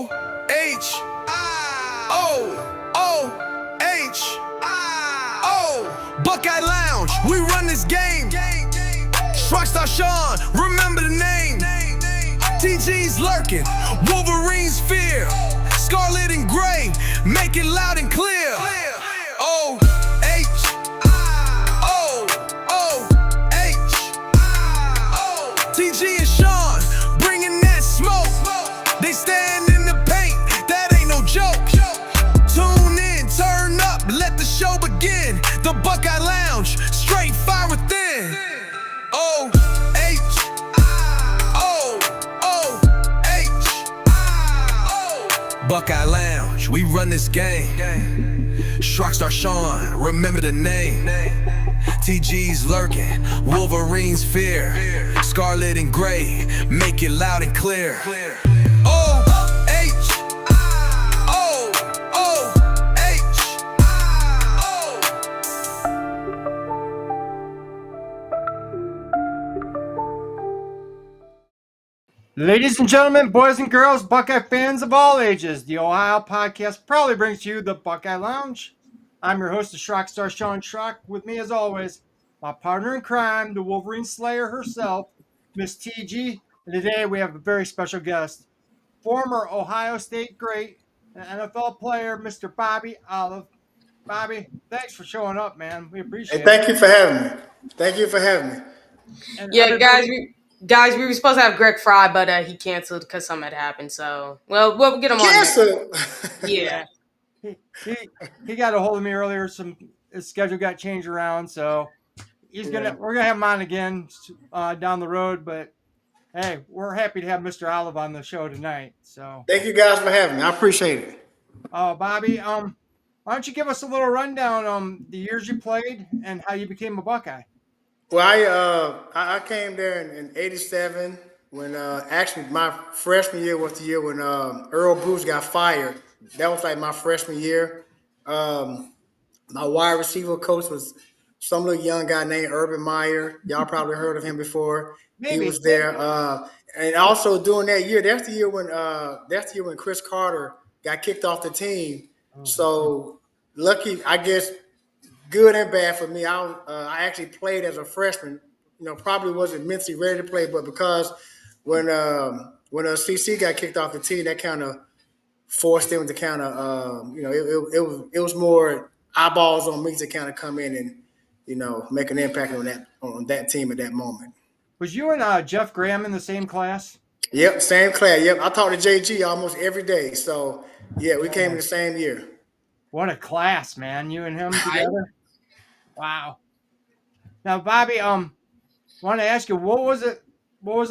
Shrockstar. Buckeye Lounge, we run this game. Shrockstar Shaun, remember the name. TG's lurking, Wolverine's fear. Scarlet and gray, make it loud and clear. TG and Shaun, bringing that smoke. They stand in the paint, that ain't no joke. Tune in, turn up, let the show begin. The Buckeye Lounge, straight fire within. Buckeye Lounge, we run this game. Shrockstar Shaun, remember the name. TG's lurking, Wolverine's fear. Scarlet and gray, make it loud and clear. Ladies and gentlemen, boys and girls, Buckeye fans of all ages, the Ohio podcast proudly brings to you the Buckeye Lounge. I'm your host, the Shrockstar Shaun Shrock. With me, as always, my partner in crime, the Wolverine Slayer herself, Miss TG. And today we have a very special guest, former Ohio State great and NFL player, Mr. Bobby Olive. Bobby, thanks for showing up, man. We appreciate it. Thank you for having me. Thank you for having me. And yeah, guys, we were supposed to have Greg Frey, but he canceled because something had happened. So, well, we'll get him on. Canceled. Yeah. He got a hold of me earlier. His schedule got changed around, so we're gonna have him on again down the road. But hey, we're happy to have Mr. Olive on the show tonight. So thank you guys for having me. I appreciate it. Bobby, why don't you give us a little rundown the years you played and how you became a Buckeye? Well, I came there in '87 when actually my freshman year was the year when Earl Bruce got fired. That was like my freshman year. My wide receiver coach was some little young guy named Urban Meyer. Y'all probably heard of him before. Maybe. He was there. And also during that year, that's the year when Chris Carter got kicked off the team. So lucky, I guess, good and bad for me. I actually played as a freshman. Probably wasn't mentally ready to play, but because when CC got kicked off the team, that kind of forced them to kind of, it was more eyeballs on me to kind of come in and, make an impact on that team at that moment. Was you and Jeff Graham in the same class? Yep, same class. Yep, I talk to JG almost every day. So yeah, we came in the same year. What a class, man! You and him together. Wow. Now, Bobby, want to ask you, what was it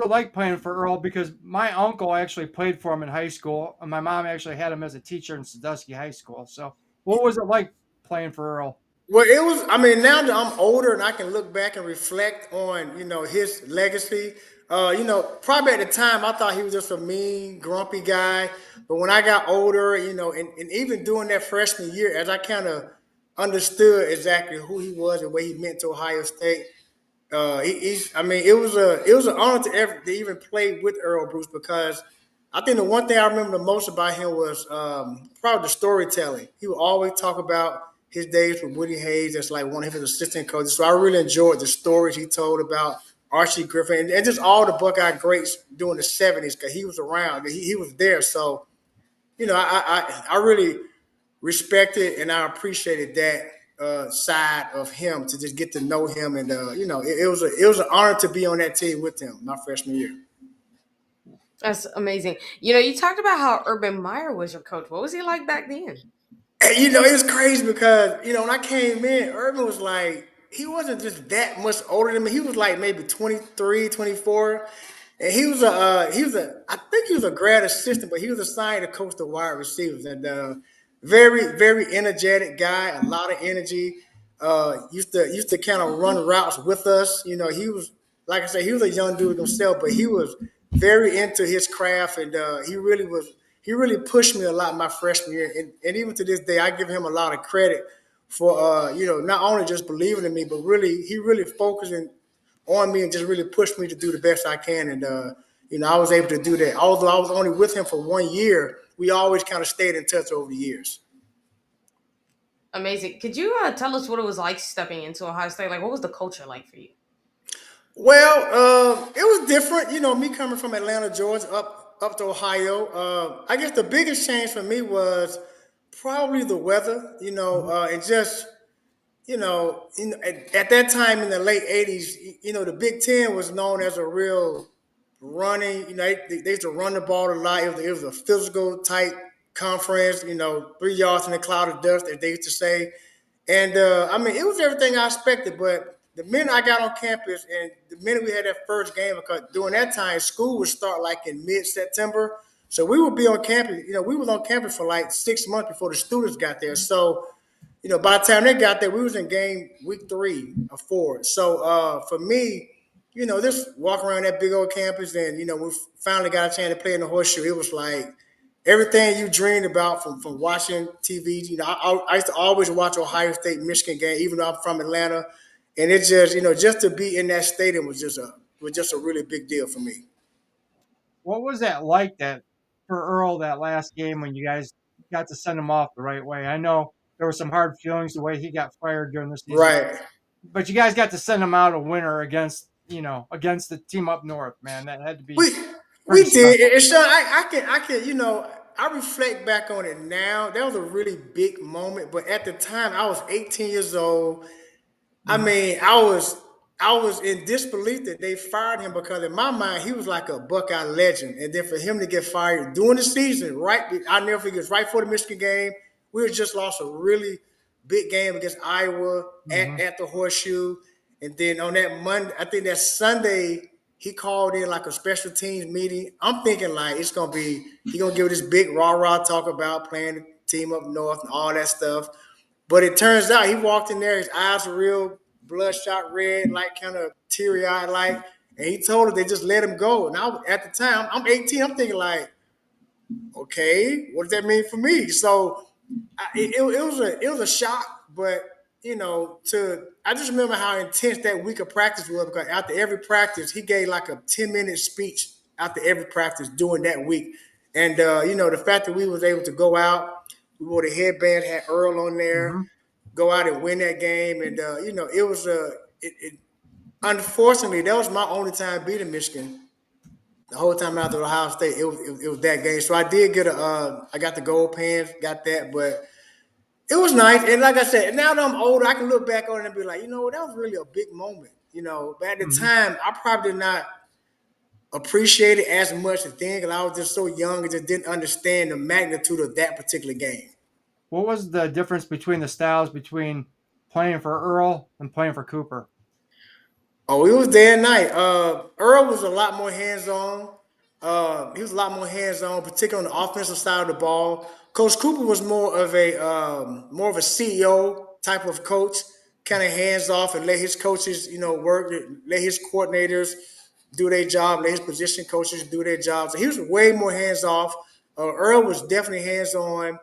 like playing for Earl? Because my uncle actually played for him in high school, and my mom actually had him as a teacher in Sandusky High School. So, what was it like playing for Earl? Well, it was. I mean, now that I'm older and I can look back and reflect on, his legacy. Probably at the time I thought he was just a mean, grumpy guy. But when I got older, and even during that freshman year, as I kind of understood exactly who he was and what he meant to Ohio State. It was an honor to even play with Earl Bruce, because I think the one thing I remember the most about him was probably the storytelling. He would always talk about his days with Woody Hayes as like one of his assistant coaches. So I really enjoyed the stories he told about Archie Griffin and just all the Buckeye greats during the 70s, because he was around. He was there. So, I really respected and I appreciated that side of him, to just get to know him, and it was an honor to be on that team with him my freshman year. That's amazing. You talked about how Urban Meyer was your coach. What was he like back then? And, it was crazy because when I came in, Urban was like, he wasn't just that much older than me. He was like maybe 23, 24. And he was I think he was a grad assistant, but he was assigned to coach the wide receivers. And very, very energetic guy, a lot of energy. Used to kind of run routes with us. He was, like I said, he was a young dude himself, but he was very into his craft, and he really pushed me a lot my freshman year. And even to this day, I give him a lot of credit for not only just believing in me, but he really focusing on me and just really pushed me to do the best I can. And I was able to do that. Although I was only with him for 1 year, we always kind of stayed in touch over the years. Amazing. Could you tell us what it was like stepping into Ohio State? Like, what was the culture like for you? Well, it was different. Me coming from Atlanta, Georgia, up to Ohio. I guess the biggest change for me was probably the weather. Mhm. And just at that time in the late '80s, the Big Ten was known as a real running. They used to run the ball a lot. It was a physical type conference. 3 yards in a cloud of dust, as they used to say. And I mean, it was everything I expected. But the minute I got on campus and the minute we had that first game, because during that time, school would start like in mid-September. So we would be on campus. We was on campus for like 6 months before the students got there. So by the time they got there, we was in game week 3 or 4. So for me, just walking around that big old campus, and we finally got a chance to play in the horseshoe. It was like everything you dreamed about from watching TV. I used to always watch Ohio State Michigan game, even though I'm from Atlanta, and it just to be in that stadium was just a really big deal for me. What was that like that for Earl that last game when you guys got to send him off the right way? I know there were some hard feelings the way he got fired during the season, Right. but you guys got to send him out a winner against the team up north, man. That had to be We pretty we did, special. and Sean, I can I reflect back on it now. That was a really big moment, but at the time I was 18 years old. I Mhm. mean, I was in disbelief that they fired him, because in my mind he was like a Buckeye legend, and then for him to get fired during the season, right? I never forget. It was right before the Michigan game. We had just lost a really big game against Iowa at, Mhm. at the Horseshoe, and then on that Monday, I think that Sunday, he called in like a special teams meeting. I'm thinking like he gonna give this big rah rah talk about playing the team up north and all that stuff. But it turns out he walked in there, his eyes were real bloodshot red, like kind of teary eyed, like, and he told her they just let him go. And at the time, I'm 18, I'm thinking like, okay, what does that mean for me? So it was a shock, but I just remember how intense that week of practice was, because after every practice he gave like a 10-minute speech after every practice during that week, and the fact that we was able to go out, we wore the headband, had Earl on there, Mhm. go out and win that game, and it was unfortunately that was my only time beating Michigan. The whole time after Ohio State, it was that game. So I got the gold pants, got that, but it was nice. And like I said, now that I'm older, I can look back on it and be like, that was really a big moment. But at the Mhm. time, I probably did not appreciate it as much as then, because I was just so young and just didn't understand the magnitude of that particular game. What was the difference between the styles between playing for Earl and playing for Cooper? Oh, it was day and night. Earl was a lot more hands on. He was a lot more hands on, particularly on the offensive side of the ball. Coach Cooper was more of a CEO type of coach, kind of hands off, and let his coaches, work. Let his coordinators do their job. Let his position coaches do their job. So he was way more hands off. Earl was definitely hands on.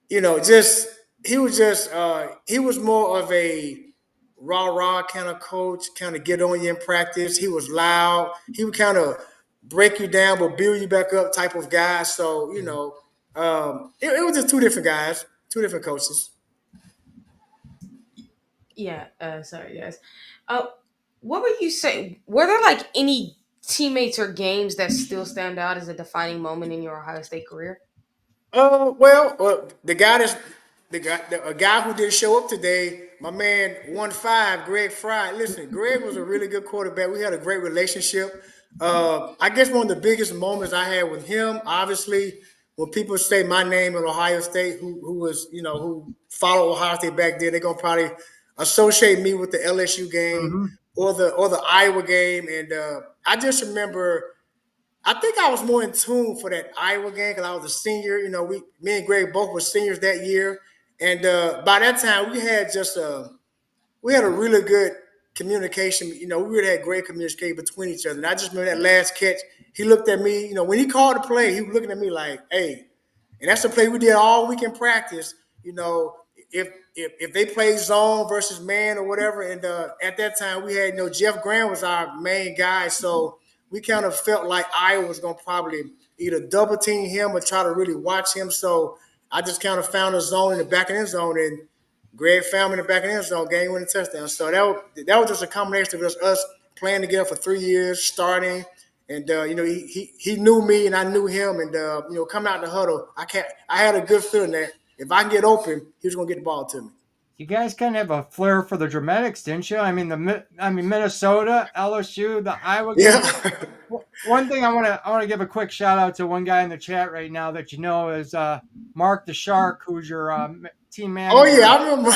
Just he was more of a rah rah kind of coach, kind of get on you in practice. He was loud. He would kind of break you down but build you back up type of guy. So it was just two different guys, two different coaches. Yeah. Sorry, guys. Uh, what would you say? Were there like any teammates or games that still stand out as a defining moment in your Ohio State career? The guy that's a guy who didn't show up today, my man 1-5, Greg Frey. Listen, Greg was a really good quarterback. We had a great relationship. I guess one of the biggest moments I had with him, obviously, when people say my name in Ohio State, who followed Ohio State back then, they're gonna probably associate me with the LSU game Mhm. or the Iowa game, and I just remember. I think I was more in tune for that Iowa game because I was a senior. Me and Greg both were seniors that year, and by that time we had a really good communication. We really had great communication between each other. And I just remember that last catch. He looked at me. When he called the play, he was looking at me like, "Hey," and that's the play we did all week in practice. If they play zone versus man or whatever, and at that time we had Jeff Graham was our main guy, so we kind of felt like Iowa was gonna probably either double team him or try to really watch him. So I just kind of found a zone in the back of the end zone, and Greg found me in the back of the end zone, game winning touchdown. So that was just a combination of us playing together for 3 years, starting. And he knew me and I knew him, and coming out the huddle, I had a good feeling that if I can get open, he was gonna get the ball to me. You guys kind of have a flair for the dramatics, didn't you? I mean, Minnesota, LSU, the Iowa game. Yeah. One thing I want to give a quick shout out to one guy in the chat right now that you know is Mark the Shark, who's your team manager. Oh yeah, I remember.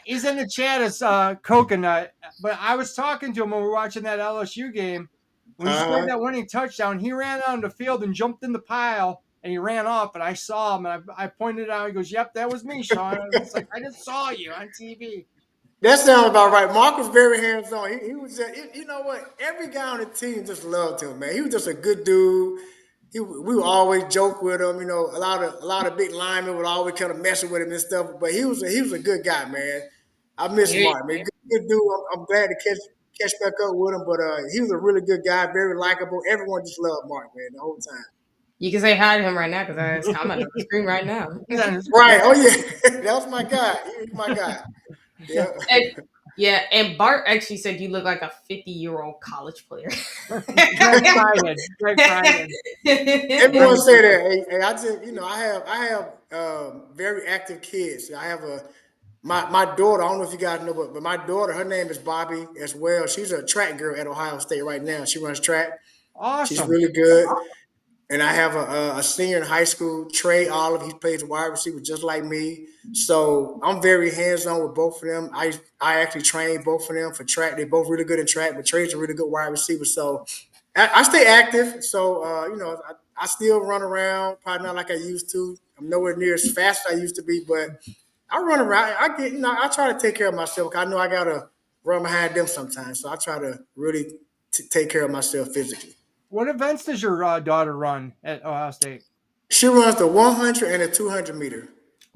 he's in the chat as Coconut, but I was talking to him when we were watching that LSU game. When he scored that winning touchdown, he ran on the field and jumped in the pile, and he ran off, and I saw him, and I pointed out. He goes, "Yep, that was me, Shaun." I was like, "I just saw you on TV." That sounds about right. Mark was very hands-on. He was just, you know what? Every guy on the team just loved him, man. He was just a good dude. We would always joke with him. You know, a lot of big linemen would always kind of messing with him and stuff. But he was a good guy, man. I miss Mark, man. Good dude. I'm glad to catch back up with him. But he was a really good guy, very likable. Everyone just loved Mark, man, the whole time. You can say hi to him right now because I was commenting on the screen right now. Right. Oh yeah, that was my guy. He was my guy. Yeah. And Bart actually said you look like a 50-year-old college player. Greg Friday. Everyone say that. Hey, I just, I have very active kids. I have my daughter. I don't know if you guys know, but my daughter, her name is Bobby as well. She's a track girl at Ohio State right now. She runs track. Awesome. She's really good. And I have a senior in high school, Trey Olive. He plays wide receiver just like me. So I'm very hands-on with both of them. I actually train both of them for track. They're both really good at track, but Trey's a really good wide receiver. So I stay active. So, I still run around, probably not like I used to. I'm nowhere near as fast as I used to be, but I run around. I try to take care of myself. I know I got to run behind them sometimes. So I try to really take care of myself physically. What events does your daughter run at Ohio State? She runs the 100 and the 200 meter.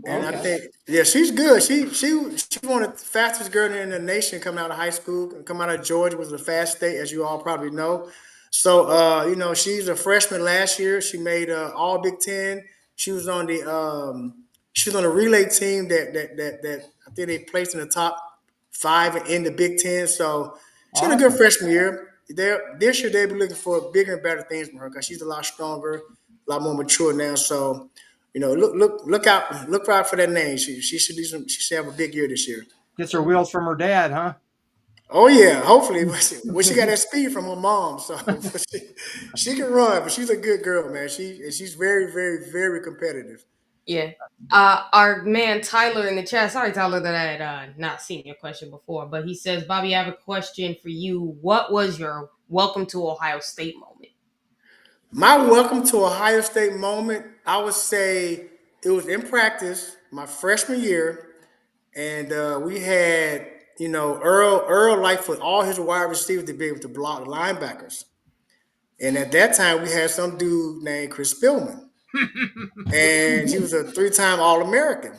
And I think, she's good. She's one of the fastest girls in the nation coming out of high school. Coming out of Georgia was a fast state, as you all probably know. So, she's a freshman last year. She made all Big Ten. She was on the relay team that I think they placed in the top 5 in the Big Ten. So she had a good freshman year. This year they'll be looking for bigger and better things from her because she's a lot stronger, a lot more mature now. So, look out for that name. She should have a big year this year. Gets her wheels from her dad, huh? Oh yeah, hopefully. Well, she got that speed from her mom, so she can run. But she's a good girl, man. She's very, very, very competitive. Yeah. Our man Tyler in the chat. Sorry, Tyler, that I had not seen your question before, but he says, Bobby, I have a question for you. What was your welcome to Ohio State moment? My welcome to Ohio State moment, I would say it was in practice my freshman year, and we had Earl like for all his wide receivers to be able to block linebackers, and at that time we had some dude named Chris Spillman. And he was a 3-time All-American.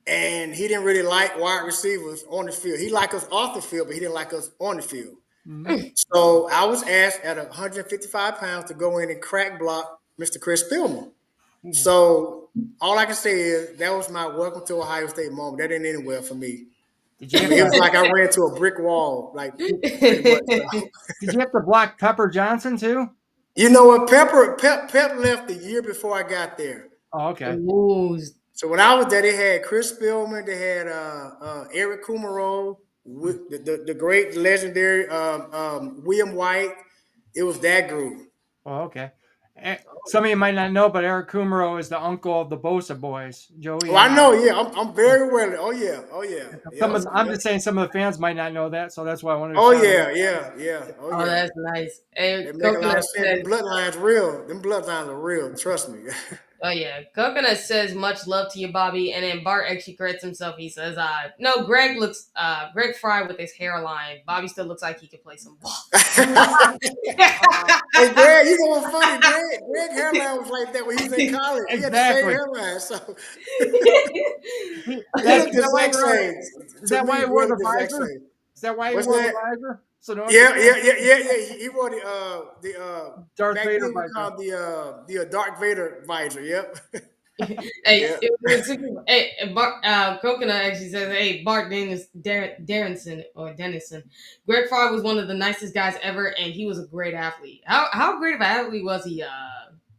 And he didn't really like wide receivers on the field. He liked us off the field, but he didn't like us on the field. Mm-hmm. So I was asked at 155 pounds to go in and crack block Mr. Chris Spillman. Mm-hmm. So all I can say is that was my welcome to Ohio State moment. That didn't end well for me. It was like I ran to a brick wall. Like pretty much, Did you have to block Pepper Johnson too? You know what? Pep left the year before I got there. Oh, okay. Ooh. So when I was there, they had Chris Spillman, they had Eric Kumaro, the great legendary William White. It was that group. Oh, okay. Some of you might not know, but Eric Kumaro is the uncle of the Bosa boys, Joey. Oh, I know. Yeah, I'm very well. Oh yeah. I'm just saying some of the fans might not know that, so that's why I wanted to. Oh yeah. Oh, that's nice. It make a lot of sense. The bloodlines real. Them bloodlines are real. Trust me. Oh yeah, Coconut says much love to you, Bobby, and then Bart actually corrects himself. He says, "No, Greg Frey with his hairline. Bobby still looks like he could play some ball." Hey, Greg, you know what's funny? Greg hairline was like that when he was in college. He had the same hairline, so Is that why he wore the visor? Is that why he wore the visor? So no one could Yeah. He wore the Darth back Vader then we visor. called the Dark Vader visor. Yep. Hey, Yeah. Coconut actually says, "Hey, Bart Darrenson or Dennison, Greg Favre was one of the nicest guys ever, and he was a great athlete. How great of an athlete was he,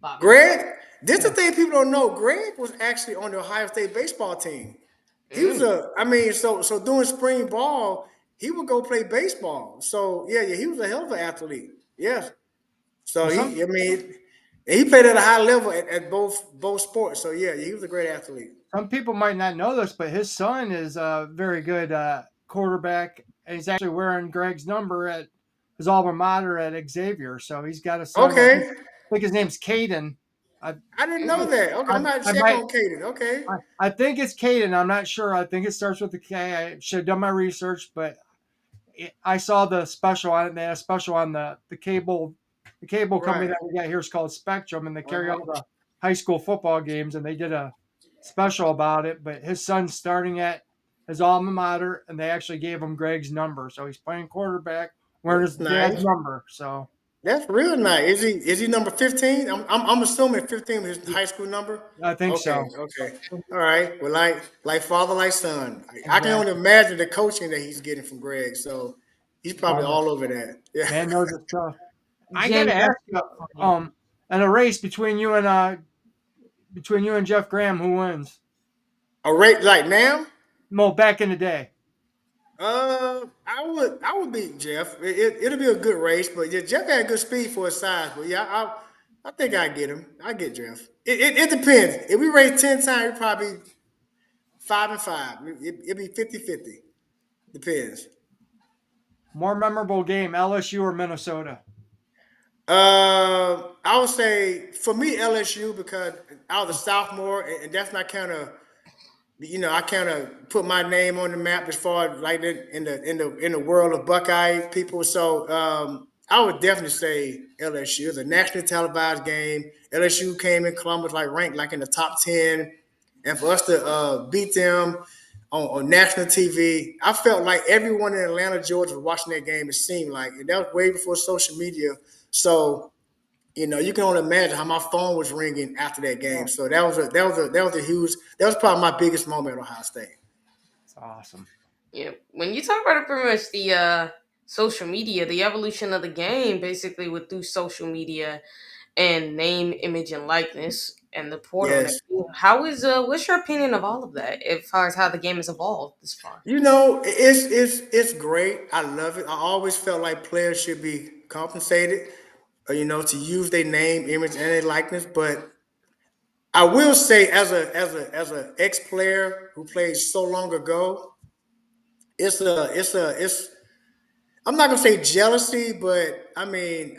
Bobby?" Greg, this is Yeah. the thing people don't know. Greg was actually on the Ohio State baseball team. He was Mm. a, I mean, so during spring ball, he would go play baseball. So yeah, he was a hell of an athlete. Yes. So Well, some I mean, he played at a high level at both sports. So yeah, he was a great athlete. some people might not know this, but his son is a very good quarterback, and he's actually wearing Greg's number at his alma mater at Xavier. So he's got a son. Okay, I think his name's Caden. I I didn't I, know that. Okay, I'm not I check might. on Kaden. Okay, I think it's Caden. I'm not sure. I think it starts with the K. I should have done my research, but I saw the special on it. They had a special on the cable. The cable company right. that we got here is called Spectrum, and they carry Uh-huh. all the high school football games. And they did a special about it. But his son's starting at his alma mater, and they actually gave him Greg's number, so he's playing quarterback wearing his That's dad's nice. number. So That's real nice. Is he number 15? I'm assuming 15 was his high school number. I think Okay, so. okay. All right. Well, like father, like son. I can only Exactly. imagine the coaching that he's getting from Greg. So he's probably Oh, all over that. Yeah. man knows his stuff. I Jen, gotta that's ask you, so funny. in a race between you and Jeff Graham, who wins? A rate like now, Well, back in the day. I would beat Jeff. It'll be a good race, but yeah, Jeff had good speed for his size. But yeah, I think I get him. I get Jeff. It depends. If we race 10 times, it probably 5-5. It'd be 50-50. Depends. More memorable game, LSU or Minnesota? I would say for me LSU because I was a sophomore, and that's not kind of I kind of put my name on the map as far as like in the world of Buckeye people. So I would definitely say LSU. It was a nationally televised game. LSU came in Columbus like ranked like in the top 10, and for us to beat them on national TV, I felt like everyone in Atlanta, Georgia, was watching that game. It seemed like, and that was way before social media. So you can only imagine how my phone was ringing after that game. Oh, So that was a huge. That was probably my biggest moment at Ohio State. it's awesome. Yeah, when you talk about it, pretty much the social media, the evolution of the game, basically with through social media and name, image, and likeness, and the portal. And Yes, everything. How is what's your opinion of all of that, as far as how the game has evolved this far? it's great. I love it. I always felt like players should be compensated, to use their name, image, and their likeness. But I will say, as a ex player who played so long ago, it's. I'm not gonna say jealousy, but I mean,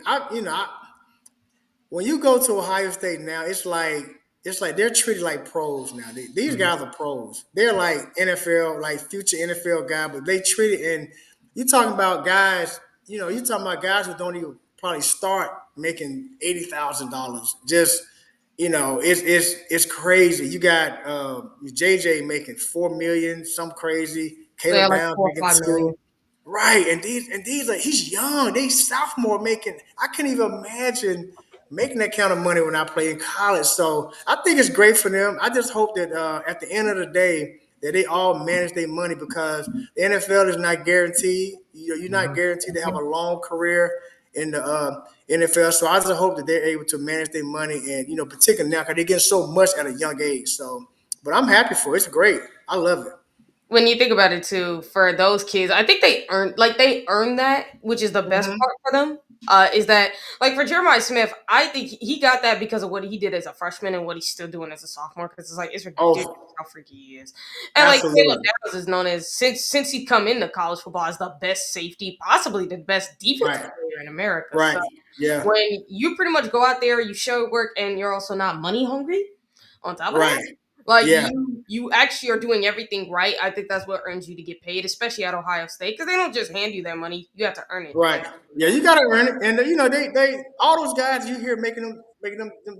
when you go to Ohio State now, it's like they're treated like pros now. These Mhm. guys are pros. They're like NFL, like future NFL guy, but they treat it. And you talking about guys, you talking about guys who don't even probably start making $80,000. Just it's crazy. You got JJ making 4 million, some crazy. So yeah, Caleb like Brown 4 or 5 million. making 2. Right, and these are he's young. They sophomore making. I can't even imagine making that kind of money when I play in college. So I think it's great for them. I just hope that at the end of the day that they all manage their money because the NFL is not guaranteed. You're not Mhm. guaranteed to have a long career in the NFL. So I just hope that they're able to manage their money and particularly now because they get so much at a young age. So, but I'm happy for it. It's great. I love it. When you think about it too, for those kids, I think they earned that, which is the best Hmm. part for them. Is that like for Jeremiah Smith? I think he got that because of what he did as a freshman and what he's still doing as a sophomore. Because it's ridiculous Oh, how freaky he is. And like Caleb absolutely. Downs is known as since he come into college football as the best safety, possibly the best defensive Right. player in America. So Right. Yeah. when you pretty much go out there, you show work, and you're also not money hungry. On top of that, Right. like Yeah. you actually are doing everything right. I think that's what earns you to get paid, especially at Ohio State, because they don't just hand you that money. You have to earn it. Right. Yeah, you gotta earn it. And they all those guys you hear making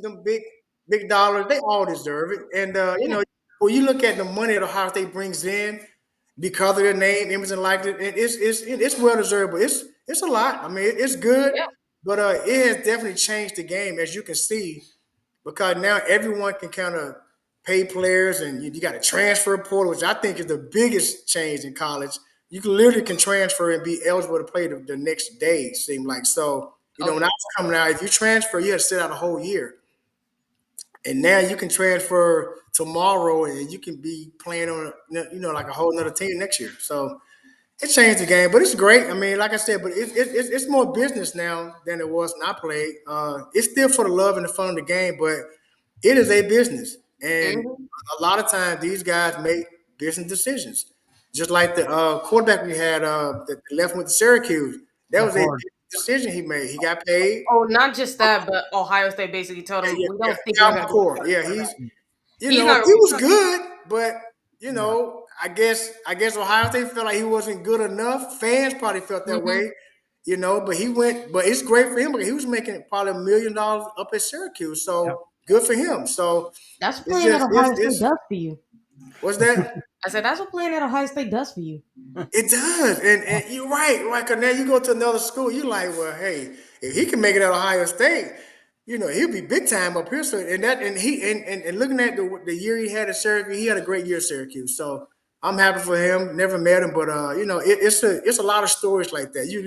them big dollars, they all deserve it. And Yeah. when you look at the money that Ohio State brings in, because of their name, image, and likeness. It's well deserved, but it's a lot. I mean, it's good, Yeah. but it has definitely changed the game, as you can see, because now everyone can kind of pay players, and you got a transfer portal, which I think is the biggest change in college. You can literally can transfer and be eligible to play the next day. It seemed like so. Oh When yeah. I was coming out, if you transfer, you had to sit out a whole year. And now you can transfer tomorrow, and you can be playing on, like a whole nother team next year. So it changed the game, but it's great. I mean, like I said, but it's more business now than it was when I played. It's still for the love and the fun of the game, but it is a business, and Hmm. a lot of times these guys make business decisions. Just like the quarterback we had that left with the Syracuse, that was a McCord. business decision he made. He got paid. Oh, not just that, but Ohio State basically told Yeah, him, yeah, "We yeah. don't think you're Cal going to be McCord. starting Yeah, quarterback." He's not he going to be was starting. good, but Yeah. I guess Ohio State felt like he wasn't good enough. Fans probably felt that Hmm. way, but he went. But it's great for him because he was making probably $1 million up at Syracuse. Yep. So good for him. So That's what it's playing at just Ohio State does for you. what's that? I said, "That's what playing at Ohio State does for you." It does, and you're right. Right, 'cause now you go to another school, you like, well, hey, if he can make it at Ohio State, he'll be big time up here. So and looking at the year he had at Syracuse, he had a great year at Syracuse. So I'm happy for him. Never met him, but it's a lot of stories like that. You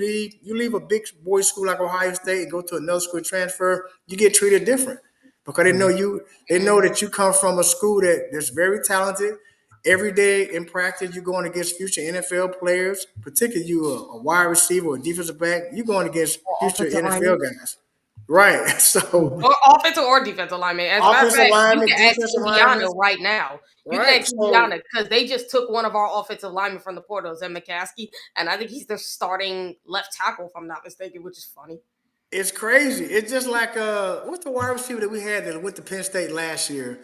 leave a big boy school like Ohio State and go to another school transfer, you get treated different because they know Hmm. that you come from a school that's very talented. Every day in practice, you're going against future NFL players, particularly you a wide receiver or defensive back. You're going against Or future offensive NFL lineman. guys, right? So Or offensive or defensive lineman. As a matter of offensive fact, you linemen, can ask defensive linemen, Indiana right now. You can right? ask So Indiana because they just took one of our offensive linemen from the portals, and McCaskey, and I think he's their starting left tackle, if I'm not mistaken, which is funny. it's crazy. It's just like what's the wide receiver that we had that went to Penn State last year?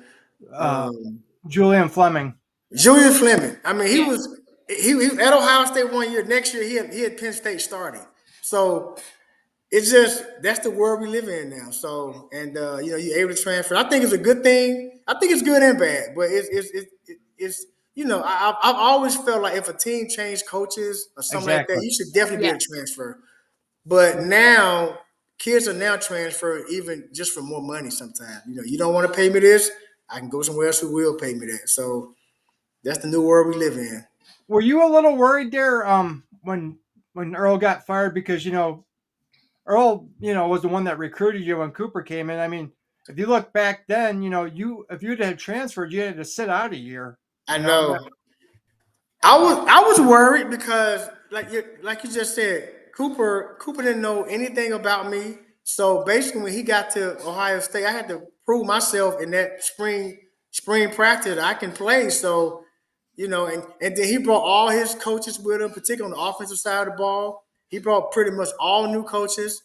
Uh, Um, Julian Fleming. Julian Fleming. I mean, he Yeah. was he was at Ohio State one year. Next year, he had Penn State starting. So it's just that's the world we live in now. So and you're able to transfer. I think it's a good thing. I think it's good and bad, but it's I've always felt like if a team changed coaches or something like that, Exactly. you should definitely be Yeah. able to transfer. But now kids are now transferring even just for more money. Sometimes you don't want to pay me this, I can go somewhere else who will pay me that. So that's the new world we live in. Were you a little worried there when Earl got fired because Earl was the one that recruited you when Cooper came in. I mean, if you look back then, if you'd have transferred, you had to sit out a year. I You know, know. I was worried because like you just said, Cooper didn't know anything about me. So basically, when he got to Ohio State, I had to prove myself in that spring practice that I can play. So and then he brought all his coaches with him, particularly on the offensive side of the ball. He brought pretty much all new coaches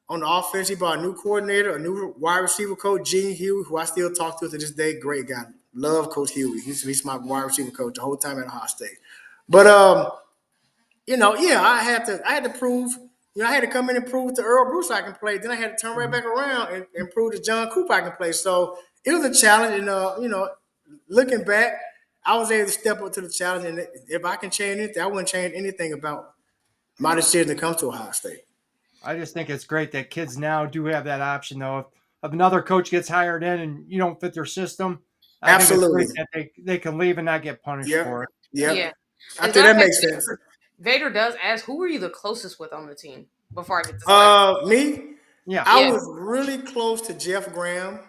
on the offense. He brought a new coordinator, a new wide receiver coach, Gene Huey, who I still talk to this day. Great guy. Love Coach Huey. He's my wide receiver coach the whole time at Ohio State. But yeah, I had to prove, I had to come in and prove to Earl Bruce I can play. Then I had to turn right back around and prove to John Cooper I can play. So it was a challenge, and looking back, I was able to step up to the challenge. And if I can change anything, I wouldn't change anything about my decision to come to Ohio State. I just think it's great that kids now do have that option, though. If another coach gets hired in and you don't fit their system, I think it's great Absolutely. that they can leave and not get punished for Yep. it. Yeah. Yep. I As a think matter that of fact, makes sense. Vader does ask, who were you the closest with on the team before I get this last? Me, Yeah. I Yeah. was really close to Jeff Graham.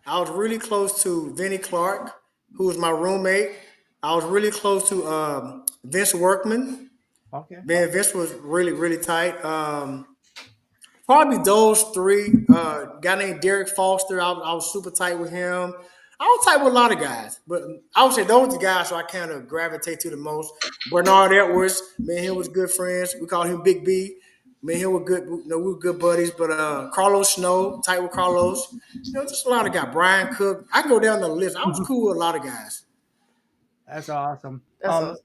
I was really close to Vinnie Clark, who was my roommate. I was really close to Vince Workman. Okay. Man, Vince was really, really tight. Probably those three. Guy named Derek Foster. I was super tight with him. I was tight with a lot of guys, but I would say those are the guys who I kind of gravitate to the most. Bernard Edwards, me and him was good friends. We called him Big B. Me and him were good. We were good buddies. But Carlos Snow, tight with Carlos. Just a lot of guys. Brian Cook. I can go down the list. I was cool with a lot of guys. That's awesome. That's awesome.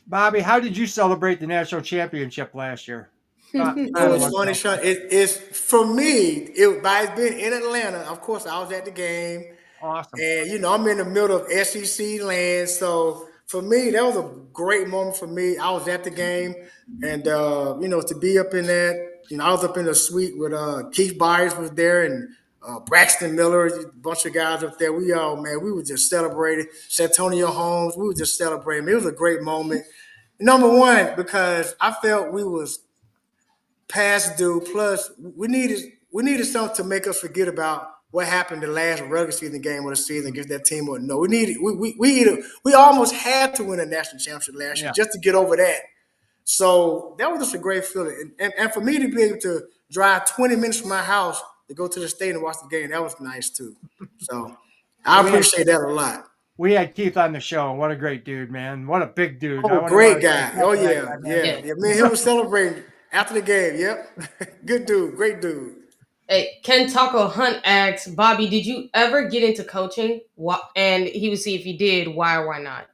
Bobby, how did you celebrate the national championship last year? It's funny, Sean. It's for me. By it being in Atlanta, of course, I was at the game. Awesome. And I'm in the middle of SEC land, so for me, that was a great moment for me. I was at the game, and to be up in that, I was up in the suite with Keith Byers was there, and Braxton Miller, a bunch of guys up there. We all, man, we were just celebrating. Santonio Holmes, we were just celebrating. It was a great moment. Number one, because I felt we was past due. Plus, we needed something to make us forget about what happened the last regular season game of the season against that team. Or no, we almost had to win a national championship last year Yeah. just to get over that. So that was just a great feeling, and for me to be able to drive 20 minutes from my house to go to the stadium and watch the game, that was nice too. So I We had appreciate that a lot. we had Keith on the show, and what a great dude, man! What a big dude. I Oh, wouldn't want great to trade guy. crap Oh for that yeah, guy, man. yeah, Yeah. yeah. Me and him was celebrating after the game. Yep, good dude, great dude. Hey, Ken Taco Hunt asks, Bobby, did you ever get into coaching? What? And he would see if you did, why or why not.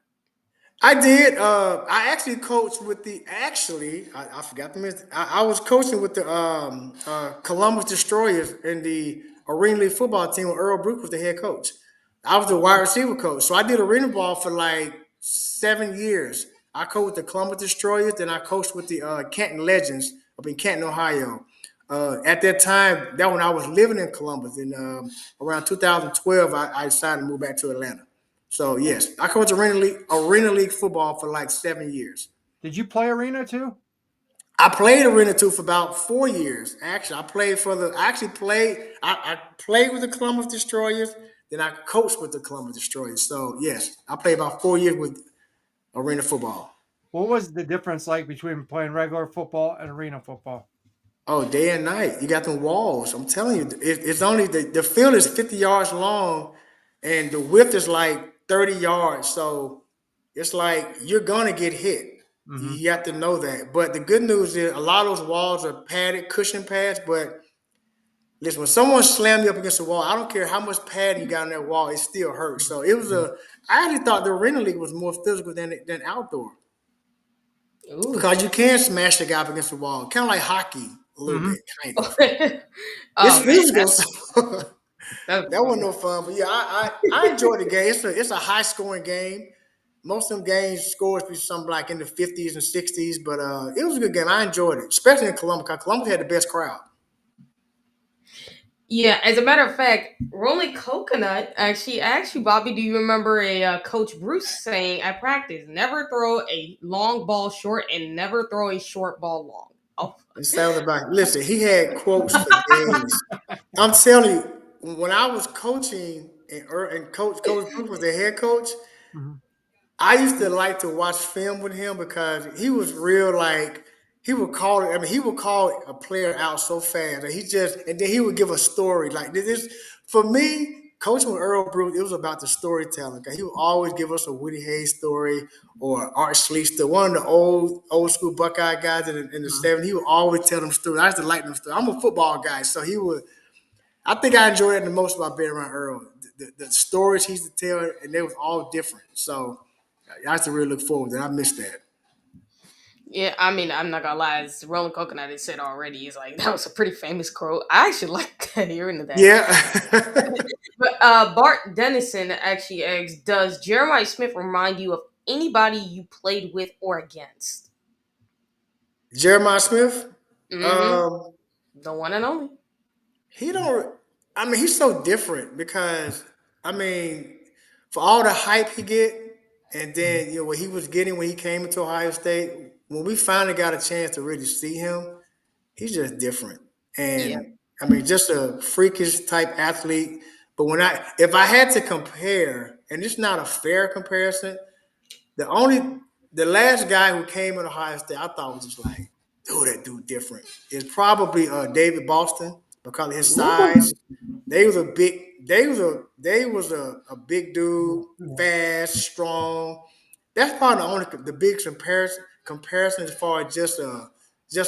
I did. I actually coached with the. Actually, I forgot to mention. I was coaching with the Columbus Destroyers in the Arena League football team when Earl Brook was the head coach. I was the wide receiver coach, so I did arena ball for like 7 years. I coached with the Columbus Destroyers, then I coached with the Canton Legends up in Canton, Ohio. At that time, that when I was living in Columbus, in around 2012, I decided to move back to Atlanta. So yes, I coached arena league football for like 7 years. Did you play arena too? I played arena two for about 4 years. Actually, I actually played. I played with the Columbus Destroyers. Then I coached with the Columbus Destroyers. So yes, I played about 4 years with arena football. What was the difference like between playing regular football and arena football? Oh, day and night. You got them walls. I'm telling you, it's only the field is 50 yards long, and the width is like 30 yards. So it's like you're gonna get hit. Mm-hmm. You have to know that. But the good news is a lot of those walls are padded, cushion pads. But listen, when someone slammed you up against the wall, I don't care how much padding you got on that wall, it still hurts. So it was a. I actually thought the arena league was more physical than outdoor Ooh. because you can smash the guy up against the wall, kind of like hockey a little Mm-hmm. bit, kind of. It's Oh, man, physical. So that's that wasn't no fun. But yeah, I enjoyed the game. It's a high scoring game. Most of them games scores be something like in the 50s and 60s, but it was a good game. I enjoyed it, especially in Columbus, because Columbus had the best crowd. Yeah, as a matter of fact, Rolling Coconut actually asked you, Bobby, do you remember Coach Bruce saying at practice, never throw a long ball short and never throw a short ball long? Oh, It sounded like, listen, he had quotes for days. I'm telling you, when I was coaching and Coach Bruce was the head coach, Mm-hmm. I used to like to watch film with him because he was real like he would call it. I mean, he would call a player out so fast, and then he would give a story like this. For me, coaching with Earl Bruce, it was about the storytelling. 'Cause he would always give us a Woody Hayes story or Art Schlichter, one of the old school Buckeye guys in the Mm-hmm. '70s. He would always tell them stories. I used to like them stories. I'm a football guy, so he would. I think I enjoyed it the most about being around Earl. The stories he used to tell, and they was all different. So I used to really look forward to it. I missed that. yeah, I mean, I'm not gonna lie, it's Rolling Coconut, it said already, is like, that was a pretty famous quote. I actually like hearing that. Yeah. But Bart Dennison actually asks, does Jeremiah Smith remind you of anybody you played with or against? Jeremiah Smith, Mm-hmm. um, The one and only. he don't. I mean, he's so different because I mean, for all the hype he get, and then what he was getting when he came into Ohio State. When we finally got a chance to really see him, he's just different. Yeah. And I mean, just a freakish type athlete. But if I had to compare, and it's not a fair comparison, the only the last guy who came in Ohio State, I thought was just like, dude, that dude different. Is probably David Boston because of his size. They was a big dude, fast, strong. That's probably the big comparison as far as just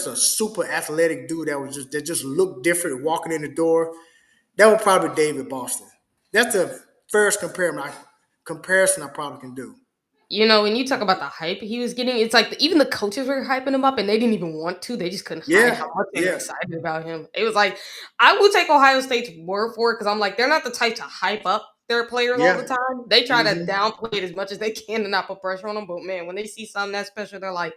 a super athletic dude that just looked different walking in the door. That was probably David Boston. That's the first comparison I probably can do. You know, when you talk about the hype he was getting, it's like even the coaches were hyping him up and they didn't even want to. They just couldn't hide Yeah, how much they were yeah. excited about him. It was like, I will take Ohio State's word for it because I'm like, they're not the type to hype up their players all Yeah. the time. They try to Mhm. downplay it as much as they can to not put pressure on them. But man, when they see something that special, they're like,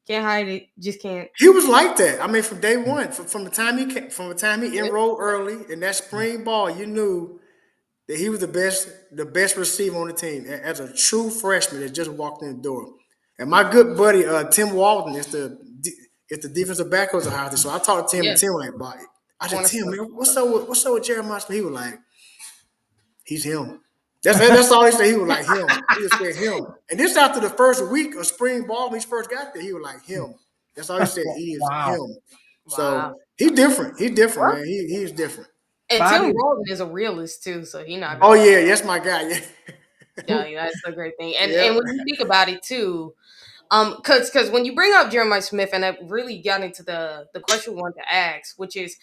can't hide it, just can't. He was like that. I mean, from day one, from the time from the time he Yep. enrolled early in that spring ball, you knew that he was the best receiver on the team as a true freshman that just walked in the door. And my good buddy Tim Walton is the defensive back coach of Ohio State. So I talked to Tim, and Yeah, Tim like, "Boy," I said, "Tim, cornerstone. man, what's up with Jeremiah Smith?" He was like, "He's him." That's all he said. He was like him. He just said him. And this after the first week of spring ball when he first got there, he was like him. That's all he said. He is Wow. him. Wow. So he's different. He's different, Well, man. He is different. and Bobby, Tim Walden is a realist too, so he not Oh gonna lie. yeah, that's my guy. Yeah. Yeah, that's the great thing. And Yeah. when you think about it too, because when you bring up Jeremiah Smith, and that really got into the question we wanted to ask, which is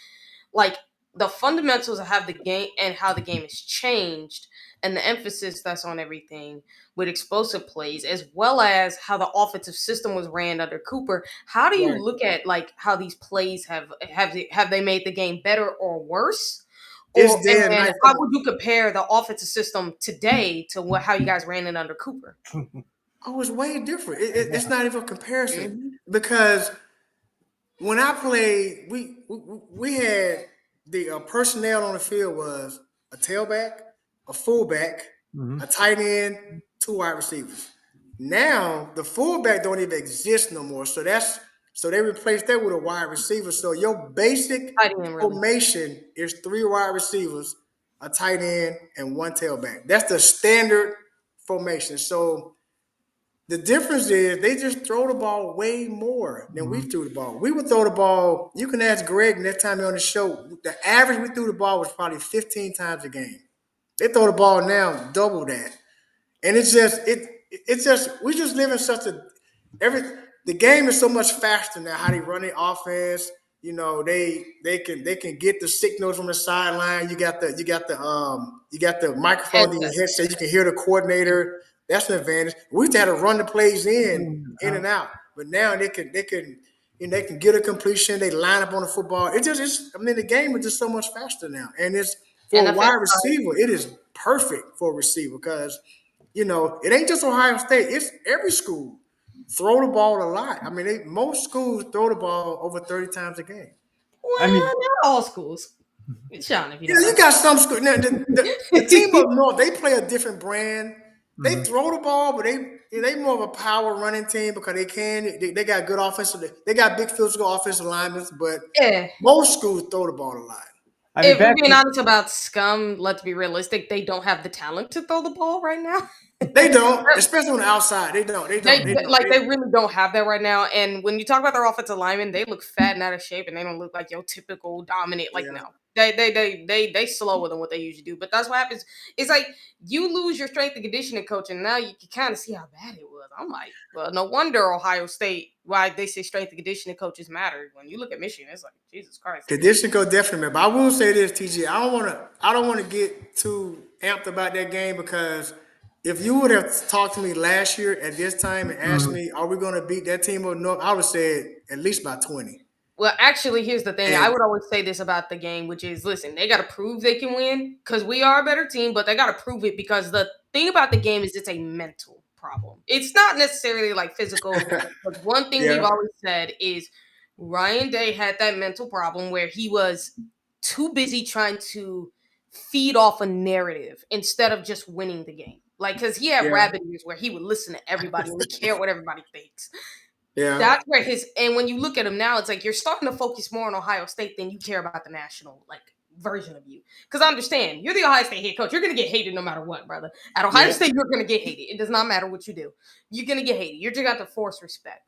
like the fundamentals of how the game and how the game has changed, and the emphasis that's on everything with explosive plays, as well as how the offensive system was ran under Cooper. How do you Right. look at like how these plays have they made the game better or worse? It's Or day and and night how from would you compare the offensive system today to how you guys ran it under Cooper? oh, it's way different. It's not even a comparison Mhm. because when I played, we had the personnel on the field was a tailback, a fullback, Mhm. a tight end, two wide receivers. Now the fullback don't even exist no more. So they replaced that with a wide receiver. So your basic Tight end, really. formation is three wide receivers, a tight end, and one tailback. That's the standard formation. So the difference is they just throw the ball way more than we Mhm. threw the ball. We would throw the ball. You can ask Greg next time you're on the show. The average we threw the ball was probably 15 times a game. They throw the ball now double that, and it's just we just live in such a every the game is so much faster now. How they run the offense, you know, they can get the signals from the sideline. You got the microphone in your Headsets. headset. You can hear the coordinator. That's an advantage. We used to have to run the plays in Out. and out, but now they can get a completion. They line up on the football. I mean, the game is just so much faster now, and it's for a NFL wide style. receiver. It is perfect for a receiver because it ain't just Ohio State. It's every school throw the ball a lot. I mean, most schools throw the ball over 30 times a game. I mean, Well, not all schools. Shaun, if you You don't know, you mind. got some school. Now, the team up north, they play a different brand. They mhm. throw the ball, but they more of a power running team because they got good offensive. They got big physical offensive linemen, but Yeah. most schools throw the ball a lot. I mean, If we're back being to, honest about scum, let's be realistic. They don't have the talent to throw the ball right now. They don't, especially on the outside. They don't. They don't. They They don't. like they really don't have that right now. And when you talk about their offensive linemen, they look fat and out of shape, and they don't look like your typical dominant. Like Yeah. no, they slower than what they usually do. But that's what happens. It's like you lose your strength and conditioning coach, and now you can kind of see how bad it was. I'm like, well, no wonder Ohio State why they say strength and conditioning coaches matter. When you look at Michigan, it's like Jesus Christ. Condition go definitely, man. But I will say this, TG. I don't want to get too amped about that game because if you would have talked to me last year at this time and asked mhm. me, "Are we going to beat that team or no?" I would have said at least by 20. Well, actually, here's the thing. I And would always say this about the game, which is listen, they got to prove they can win because we are a better team, but they got to prove it because the thing about the game is it's a mental problem. It's not necessarily like physical. But one thing we've yeah, always said is Ryan Day had that mental problem where he was too busy trying to feed off a narrative instead of just winning the game. Like, because he had yeah, rabbit ears where he would listen to everybody and he cared what everybody thinks. yeah. That's where and when you look at him now, it's like you're starting to focus more on Ohio State than you care about the national like version of you. Because I understand you're the Ohio State head coach. You're gonna get hated no matter what, brother. At Ohio Yeah. State, you're gonna get hated. It does not matter what you do. You're gonna get hated. You're just got to force respect.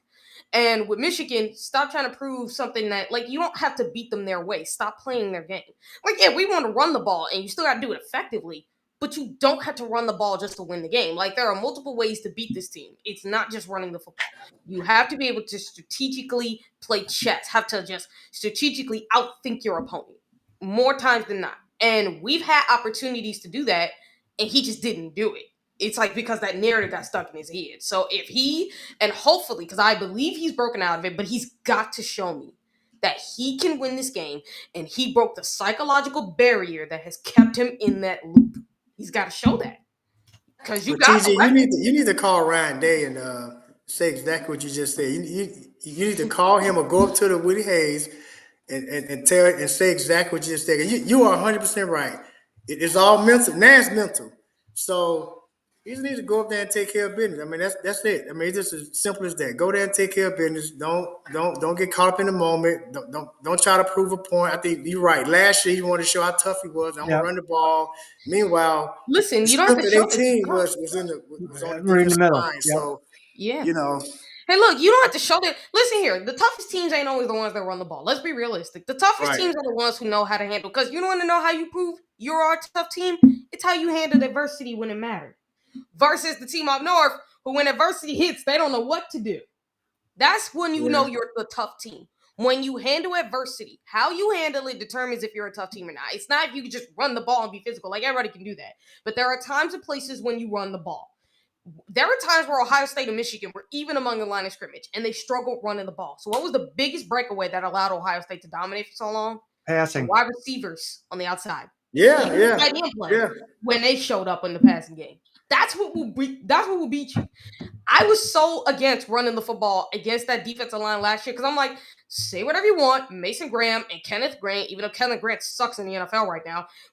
And with Michigan, stop trying to prove something that like you don't have to beat them their way. Stop playing their game. Like, yeah, we want to run the ball and you still gotta do it effectively, but you don't have to run the ball just to win the game. Like there are multiple ways to beat this team. It's not just running the football. You have to be able to strategically play chess, have to just strategically outthink your opponent more times than not. And we've had opportunities to do that, and he just didn't do it. It's like because that narrative got stuck in his head. So if he, and hopefully, because I believe he's broken out of it, but he's got to show me that he can win this game, and he broke the psychological barrier that has kept him in that loop. He's got to show that because you But got TG, the weapon. you need to call Ryan Day and say exactly what you just said. You need to call him or go up to the Woody Hayes and tell and say exactly what you just said. You are 100% right. It's all mental. Now it's mental. So you just need to go up there and take care of business. I mean, that's it. I mean, it's just as simple as that. Go there and take care of business. Don't get caught up in the moment. Don't try to prove a point. I think you're right. Last year he wanted to show how tough he was. I'm gonna run the ball. Meanwhile, the Listen, you don't have strength to of show their this. team was on the Right in the defensive middle. line. Yep. So Yeah. you know, Hey, look, you don't have to show that. Listen here, the toughest teams ain't always the ones that run the ball. Let's be realistic. The toughest right. teams are the ones who know how to handle. Because you want to know how you prove you're a tough team? It's how you handle adversity when it mattered. Versus the team up north, who when adversity hits, they don't know what to do. That's when you know Yeah. you're the tough team. When you handle adversity, how you handle it determines if you're a tough team or not. It's not if you can just run the ball and be physical. Like everybody can do that. But there are times and places when you run the ball. There were times where Ohio State and Michigan were even among the line of scrimmage, and they struggled running the ball. So what was the biggest breakaway that allowed Ohio State to dominate for so long? The Passing. wide receivers on the outside. Yeah, Even the yeah, tight end play yeah. when they showed up in the passing game. That's what will beat you. I was so against running the football against that defensive line last year because I'm like, say whatever you want. Mason Graham and Kenneth Grant, even though Kenneth Grant sucks in the NFL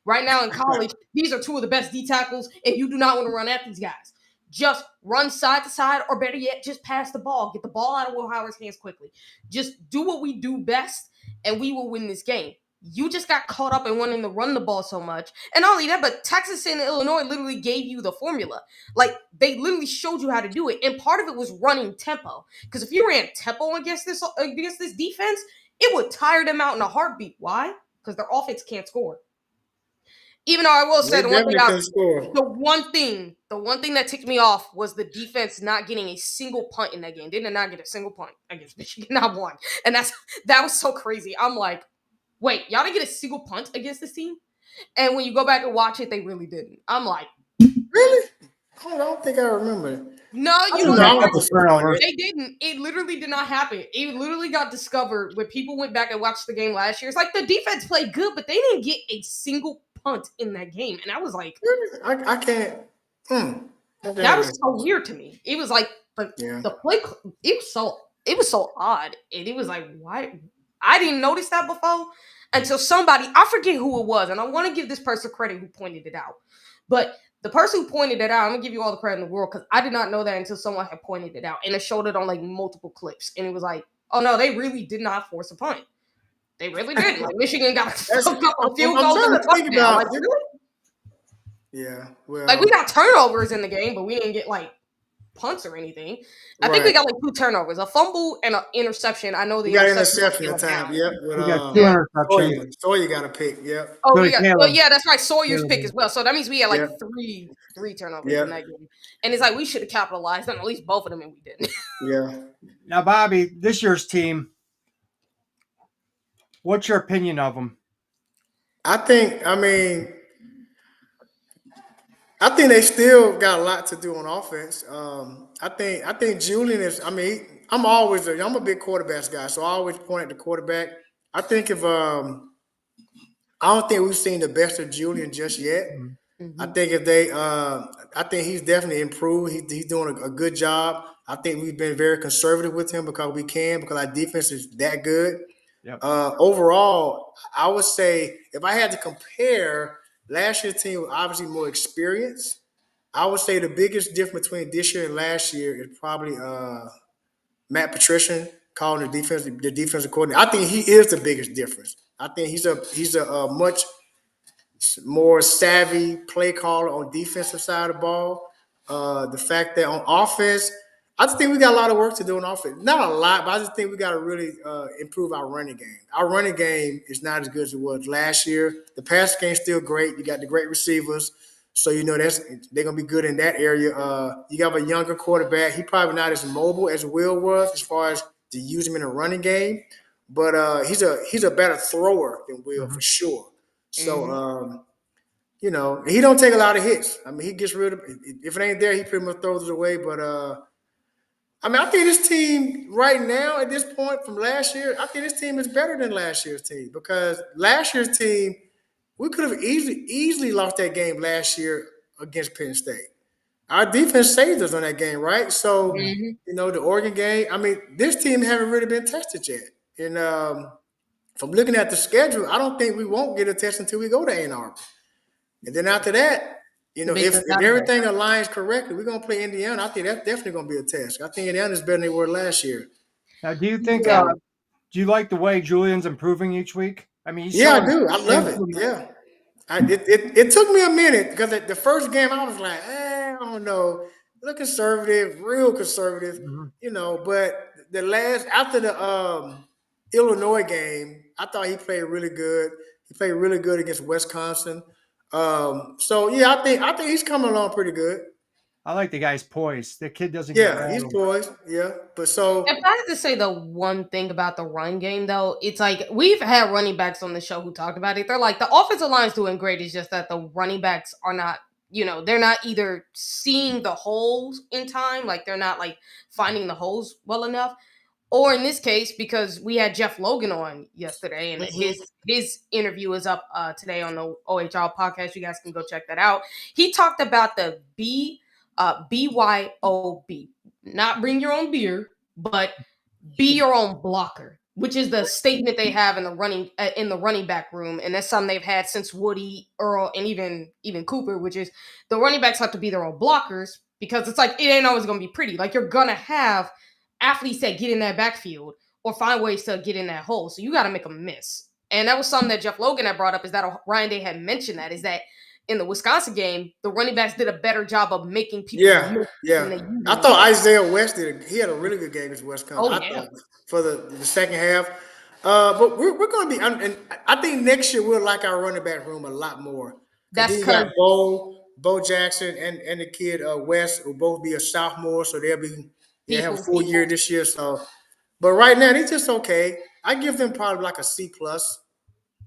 right now in college, these are two of the best D tackles, and you do not want to run at these guys. Just run side to side, or better yet, just pass the ball. Get the ball out of Will Howard's hands quickly. Just do what we do best, and we will win this game. You just got caught up in wanting to run the ball so much. And not only that, but Texas and Illinois literally gave you the formula. Like, they literally showed you how to do it. And part of it was running tempo. Because if you ran tempo against this defense, it would tire them out in a heartbeat. Why? Because their offense can't score. Even though I will say They definitely can score. the one thing that ticked me off was the defense not getting a single punt in that game. They did not get a single punt against Michigan, not one. And that was so crazy. I'm like, wait, y'all didn't get a single punt against this team? And when you go back and watch it, they really didn't. I'm like, Really? I don't think I remember. no, I you don't know know. what? They didn't. It literally did not happen. It literally got discovered when people went back and watched the game last year. It's like the defense played good, but they didn't get a single punt in that game. And I was like, Really? I can't. that was so weird to me. It was like the play. It was so odd, and it was like, why? I didn't notice that before until somebody, I forget who it was, and I want to give this person credit who pointed it out. But the person who pointed it out, I'm gonna give you all the credit in the world because I did not know that until someone had pointed it out, and it showed it on like multiple clips, and it was like, oh no, they really did not force a punt. They really didn't. Like Michigan got a field goal and a touchdown. Like, really? Yeah, well, like we got turnovers in the game, but we didn't get like punts or anything. I think we got like 2 turnovers, a fumble and an interception. I know the interception at time. Yep. We got 2 interceptions. Sawyer got a pick. Yep. Oh, we got, well, yeah, that's right. Sawyer's pick as well. So that means we had like Yep. three turnovers in that game. And it's like we should have capitalized on at least both of them, and we didn't. Yeah. Now, Bobby, this year's team, what's your opinion of them? I think they still got a lot to do on offense. I think Julian is. I'm a big quarterbacks guy, so I always point at the quarterback. I think I don't think we've seen the best of Julian just yet. Mm-hmm. I think I think he's definitely improved. He's doing a good job. I think we've been very conservative with him because our defense is that good. Yep. Overall, I would say if I had to compare, last year's team was obviously more experienced. I would say the biggest difference between this year and last year is probably Matt Patricia calling the defensive coordinator. I think he is the biggest difference. I think he's a much more savvy play caller on defensive side of the ball. The fact that on offense, I just think we got a lot of work to do on offense. Not a lot, but I just think we got to really improve our running game. Our running game is not as good as it was last year. The pass game's still great. You got the great receivers, so they're gonna be good in that area. You have a younger quarterback. He probably not as mobile as Will was as far as to use him in a running game, but he's a better thrower than Will for sure. So. He don't take a lot of hits. I mean, he gets rid of if it ain't there, he pretty much throws it away. But I think this team right now at this point from last year, I think this team is better than last year's team because last year's team we could have easily lost that game last year against Penn State. Our defense saved us on that game, right? So, Mhm. the Oregon game, this team haven't really been tested yet. And from looking at the schedule, I don't think we won't get a test until we go to Ann Arbor. And then after that, The Big if, Ten if Saturday. everything aligns correctly, we're going to play Indiana. I think that's definitely going to be a test. I think Indiana's better than they were last year. Now, do you think? Yeah. Do you like the way Julian's improving each week? I mean, he's Yeah, I showing do. I love it. improvement. Yeah. It took me a minute because the first game I was like, I don't know, look conservative, real conservative, Mhm. But the last after the Illinois game, I thought he played really good. He played really good against Wisconsin. So yeah, I think he's coming along pretty good. I like the guy's poise. The kid doesn't get Yeah, he's rattled. poised. Yeah, but so If I had to say the one thing about the run game, though, it's like we've had running backs on the show who talked about it. They're like, the offensive line's doing great. It's just that the running backs are not, they're not either seeing the holes in time, like they're not like finding the holes well enough, or in this case, because we had Jeff Logan on yesterday, and mhm. his interview is up today on the OHL podcast. You guys can go check that out. He talked about the BYOB, not bring your own beer, but be your own blocker, which is the statement they have in the running back room, and that's something they've had since Woody, Earl, and even Cooper, which is the running backs have to be their own blockers because it's like it ain't always gonna be pretty. Like you're gonna have athletes that get in that backfield or find ways to get in that hole, so you got to make them miss. And that was something that Jeff Logan had brought up. Is that Ryan Day had mentioned that is that in the Wisconsin game, the running backs did a better job of making people Yeah, miss than yeah. they I usually thought do. Isaiah West he had a really good game against Wisconsin. Oh I yeah, thought for the second half. But we're going to be, and I think next year we'll like our running back room a lot more because that's then you because got Bo Jackson and the kid West will both be a sophomore, so have a people. full year this year. So, but right now they just okay. I give them probably like a C plus.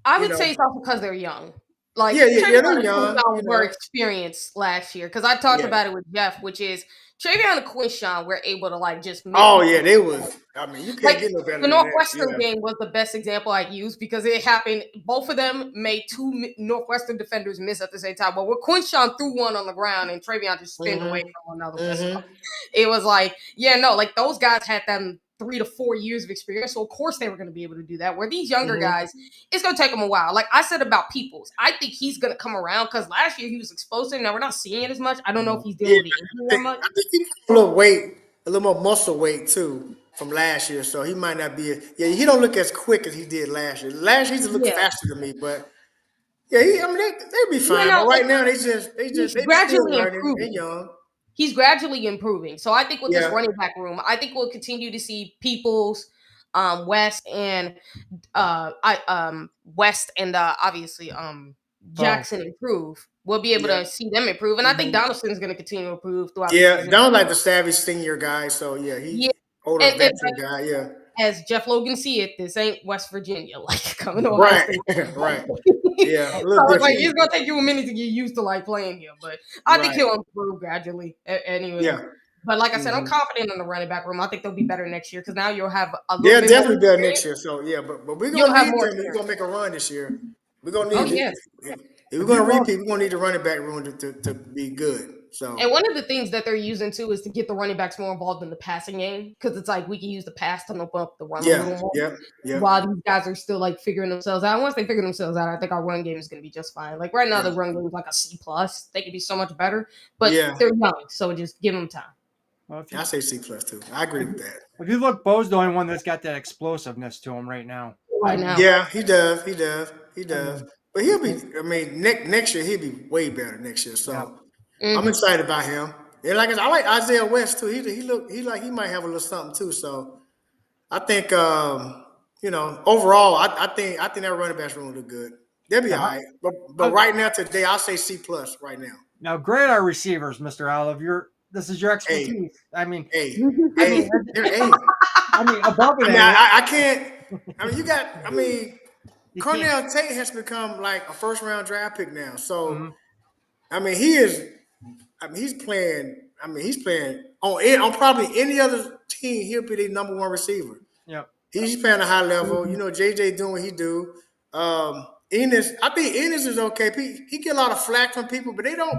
I You would know, say it's also because they're young. Like yeah, Travion they're and young. Quinshawn were experienced last year because I talked Yeah. about it with Jeff, which is Travion and Quinshawn were able to like just make Oh people yeah, they was. You can't like get no better the than that. Northwestern Yeah. game was the best example I used because it happened. Both of them made two Northwestern defenders miss at the same time. But where Quinshawn threw one on the ground and Travion just spinned away Mm-hmm. from another one. So Mm-hmm. it was like, yeah, no, like those guys had them 3 to 4 years of experience. So of course they were going to be able to do that. Where these younger Mm-hmm. guys, it's going to take them a while. Like I said about Peoples, I think he's going to come around because last year he was explosive. Now we're not seeing it as much. I don't know if he's dealing Yeah, with the injury that much. I think he got a little weight, a little more muscle weight too from last year. So he might not be. He don't look as quick as he did last year. Last year he just looked Yeah. faster than me, but yeah, they'll be Yeah, fine. no, But like right now they he's still gradually learning. They improving. young. He's gradually improving. So I think with this Yeah. running back room, I think we'll continue to see Peoples, West, and West and obviously Jackson improve. We'll be able Yeah. to see them improve, and I think Mm-hmm. Donaldson's going to continue to improve throughout the Yeah. season. Don like the savage senior guy. So yeah, Yeah, he older and veteran guy. Yeah. as Jeff Logan see it, this ain't West Virginia like coming to Ohio Right. State. Right. So Yeah. A little it's like different. it's gonna take you a minute to get used to like playing here, but I think Right. he'll improve gradually. Anyways, Yeah. but like I said, I'm Mm-hmm. confident in the running back room. I think they'll be better next year because now you'll have a little They'll bit more definitely be better experience. next year. So yeah, but we're You'll gonna have need more them. We're experience. gonna make a run this year. We're gonna Oh need yes. if we're If you gonna look, repeat, we're gonna need the running back room to be good. So And one of the things that they're using too is to get the running backs more involved in the passing game because it's like we can use the pass to open up the run a yeah, little more. yeah, While these guys are still like figuring themselves out. Once they figure themselves out, I think our run game is going to be just fine. Like right now, the run game is like a C plus. They could be so much better, but yeah. they're young, so just give them time. well, I say C plus too. I agree with that. if you look, Bo's the only one that's got that explosiveness to him right now. Right now, Yeah, he does. He does. He I does. mean, But he'll be. I mean, next year he'll be way better next year. yeah. So I'm Mhm. excited about him. And like I said, I like Isaiah West too. He might have a little something too. So I think overall I think that running backs room look good. They'll be Yeah, all right. But right now today I'll say C plus right now. now, grade our receivers, Mr. Olive. This is your Hey, expertise. I mean, hey, I mean, hey, hey. above it. I can't. You can't. Cornell Tate has become like a first round draft pick now. So Mhm. he is. He's playing. He's playing on probably any other team. He'll be the number one receiver. Yeah. He's playing a high level. JJ doing what he do. I think Enos is okay. He get a lot of flack from people, but they don't.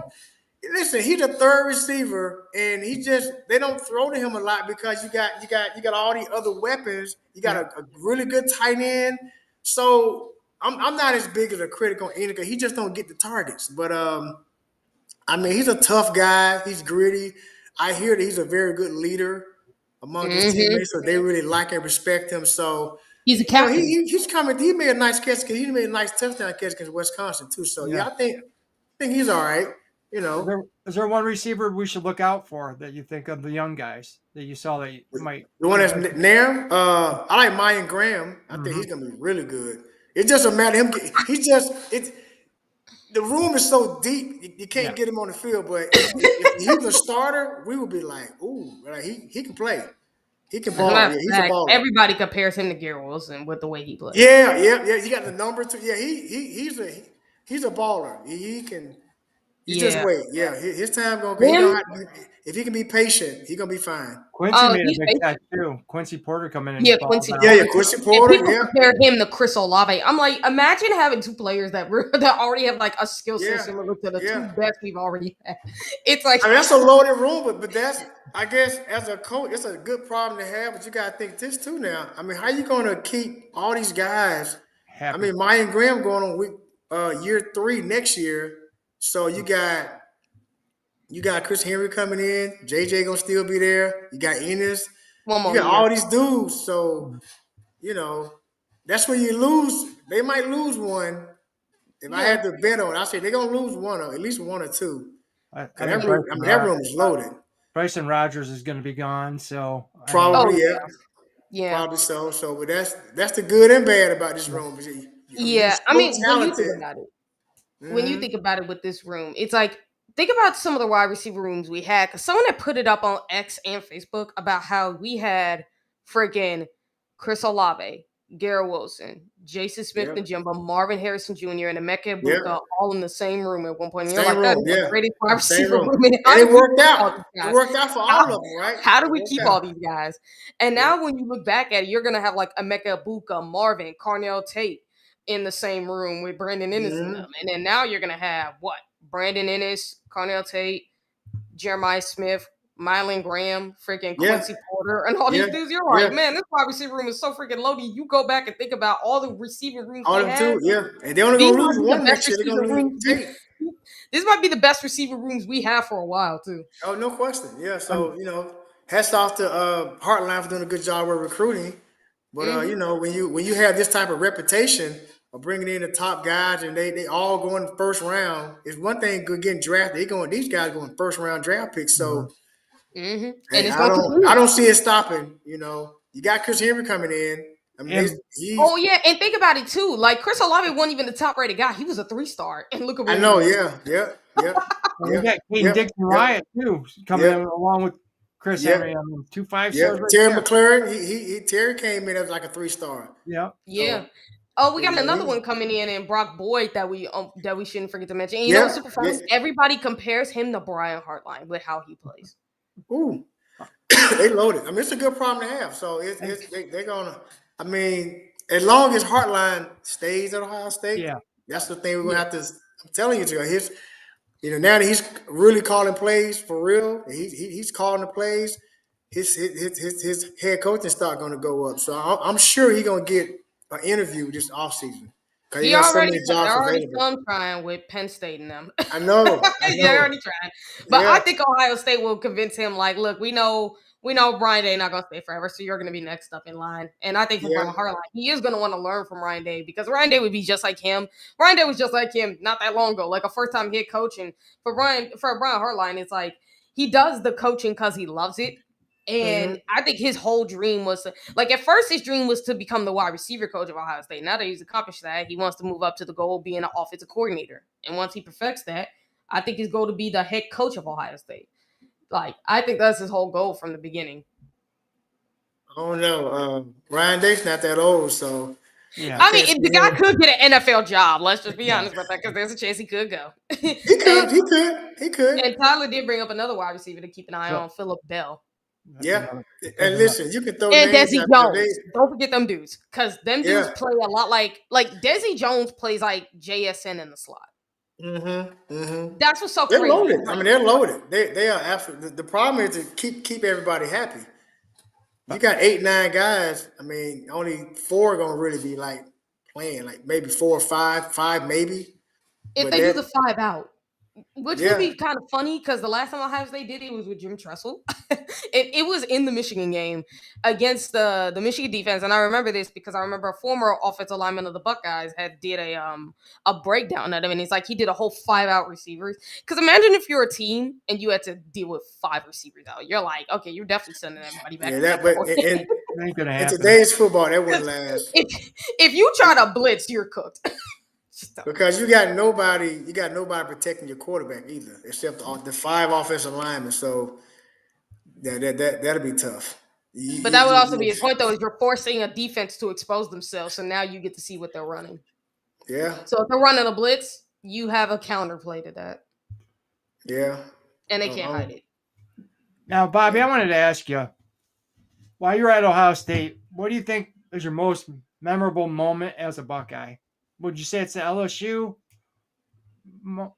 Listen, he's a third receiver, and they don't throw to him a lot because you got all the other weapons. You got a really good tight end. So I'm not as big as a critic on Enoch. He just don't get the targets. But I mean, he's a tough guy. He's gritty. I hear that he's a very good leader among his teammates, so they really like and respect him. So He's a you know, captain. he's coming. He made a nice catch. He made a nice touchdown catch against Wisconsin too. So yeah, I think he's all right. You know, Is there one receiver we should look out for that you think of the young guys that you saw that might? the one that's Nam. I like Mayan Graham. I think he's gonna be really good. It doesn't matter him. He's just it's. The room is so deep, you can't get him on the field. But if he was a starter, we would be like, ooh, like he can play. He can ball. Yeah, he's a baller. Everybody compares him to Garrett Wilson with the way he plays. Yeah. He got the number two. Yeah, he's a baller. He can. You just wait. Yeah, his time gonna be. If he can be patient, he gonna be fine. Quincy made a big catch too. Quincy Porter coming in. Yeah, Quincy. Quincy Porter. And people compare him to Chris Olave. I'm like, imagine having two players that already have like a skill set similar to the two best we've already had. It's like I mean, that's a loaded room, but that's I guess as a coach, it's a good problem to have. But you gotta think this too now. I mean, how you gonna keep all these guys happy? I mean, Mayan Graham going on week year 3 next year. So you got Chris Henry coming in. JJ gonna still be there. You got Ennis. You got all these dudes. So you know that's when you lose. They might lose one. If I had to bet on it, I say they're gonna lose one or at least one or two. That room is loaded. Bryson Rogers is going to be gone, so probably probably so. So, but that's the good and bad about this room. I mean, when you think about it. When you think about it with this room, it's like, think about some of the wide receiver rooms we had. Because someone had put it up on X and Facebook about how we had freaking Chris Olave, Garrett Wilson, Jason Smith and Jimba, Marvin Harrison Jr., and Emeka Egbuka all in the same room at one point. And you're like, that's the greatest wide receiver room. And it worked out. It worked out for all of them, right? How do we keep all these guys? And now when you look back at it, you're going to have like Emeka Egbuka, Marvin, Carnell Tate in the same room with Brandon Ennis in them. And then now you're going to have what? Brandon Ennis, Carnell Tate, Jeremiah Smith, Mylan Graham, freaking Quincy Porter, and all these dudes. You're like, man, this wide receiver room is so freaking loaded. You go back and think about all the receiving rooms all they had. And they only going to lose one next year. They're going to lose Tate. This might be the best receiver rooms we have for a while, too. Oh, no question. Yeah, so, hats off to Heartline for doing a good job with recruiting. But, when you have this type of reputation of bringing in the top guys and they all go in the first round, it's one thing good getting drafted. These guys going first round draft picks. So and I don't see it stopping. You got Chris Henry coming in. I mean, and think about it too. Like Chris Olave wasn't even the top rated guy. He was a 3-star. And look at what I know, we got Caden Dixon Wyatt too coming in along with Chris Henry. I mean, 2 5-stars. Terry McLaurin, Terry came in as like a 3-star. Yeah. Oh, we got another one coming in, and Brock Boyd that we shouldn't forget to mention. And you know, super fast. Everybody compares him to Brian Hartline with how he plays. Ooh, they loaded. I mean, it's a good problem to have. So they're gonna. I mean, as long as Hartline stays at Ohio State, that's the thing we're gonna have to. I'm telling you, now that he's really calling plays for real, he's calling the plays. His head coaching stock gonna go up. So I'm sure he's gonna get an interview this offseason. He already done trying with Penn State and them. I know. They're already trying. But I think Ohio State will convince him, like, look, we know Ryan Day not going to stay forever, so you're going to be next up in line. And I think for Brian Hartline, he is going to want to learn from Ryan Day because Ryan Day would be just like him. Ryan Day was just like him not that long ago, like a first-time head coach. And for Brian Hartline, it's like he does the coaching because he loves it. And I think his whole dream was at first his dream was to become the wide receiver coach of Ohio State. Now that he's accomplished that, he wants to move up to the goal of being an offensive coordinator. And once he perfects that, I think his goal to be the head coach of Ohio State. Like, I think that's his whole goal from the beginning. Oh no, Ryan Day's not that old, so yeah. I mean, the guy could get an NFL job. Let's just be honest about that, because there's a chance he could go. He could. And Tyler did bring up another wide receiver to keep an eye on, Phillip Bell. Yeah, and listen, you can throw and names Desi Jones. Don't forget them dudes, because them dudes play a lot like Desi Jones plays like JSN in the slot. Mm-hmm. Mm-hmm. That's what's so They're crazy. loaded. I mean, they're loaded. They are absolutely. The problem is to keep everybody happy. You But got 8 9 guys. I mean, only four are gonna really be like playing. Like maybe 4 or 5, five maybe. If But they do that, the 5 out, which would yeah, be kind of funny because the last time Ohio State did it was with Jim Tressel. It was in the Michigan game against the Michigan defense, and I remember this because I remember a former offensive lineman of the Buckeyes had did a breakdown of him, and he's like he did a whole 5 out receivers. Because imagine if you're a team and you had to deal with 5 receivers out, you're like, okay, you're definitely sending everybody back yeah. to That, that but point. it ain't gonna in happen. today's football, that wouldn't last If you try to blitz, you're cooked. Just don't. because you got nobody. You got nobody protecting your quarterback either, except the five offensive linemen. So that'll be tough. But that would also be his point, though, is you're forcing a defense to expose themselves, so now you get to see what they're running. Yeah, So if they're running a blitz, you have a counterplay to that, yeah. and they Um, can't hide um, it. Now, Bobby, I wanted to ask you, while you're at Ohio State, what do you think is your most memorable moment as a Buckeye? Would you say it's the LSU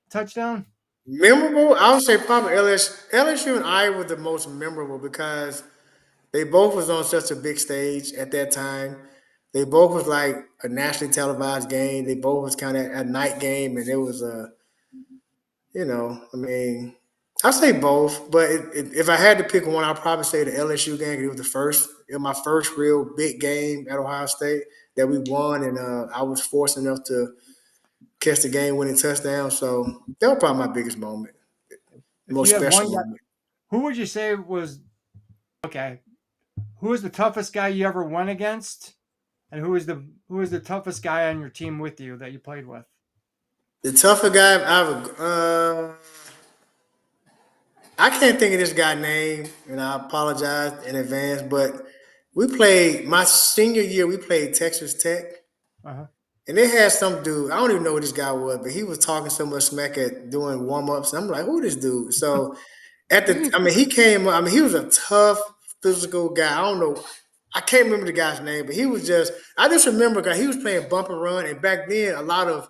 touchdown? Memorable? I would say probably LSU and I were the most memorable because they both was on such a big stage at that time. They both was like a nationally televised game. They both was kind of a night game, and it was a, I mean, I say both, but if I had to pick one, I'd probably say the LSU game. 'Cause it was it was my first real big game at Ohio State that we won, and I was fortunate enough to catch the game-winning touchdown. So that was probably my biggest moment, If most you had special one guy, moment. who would you say was okay? Who was the toughest guy you ever went against, and who was the toughest guy on your team with you that you played with? The tougher guy I can't think of this guy's name, and I apologize in advance. But we played my senior year. We played Texas Tech, Uh-huh. and they had some dude. I don't even know who this guy was, but he was talking so much smack at doing warm ups. I'm like, who this dude? So I mean, he came. I mean, he was a tough physical guy. I don't know. I can't remember the guy's name, but he was just. I just remember because he was playing bump and run, and back then a lot of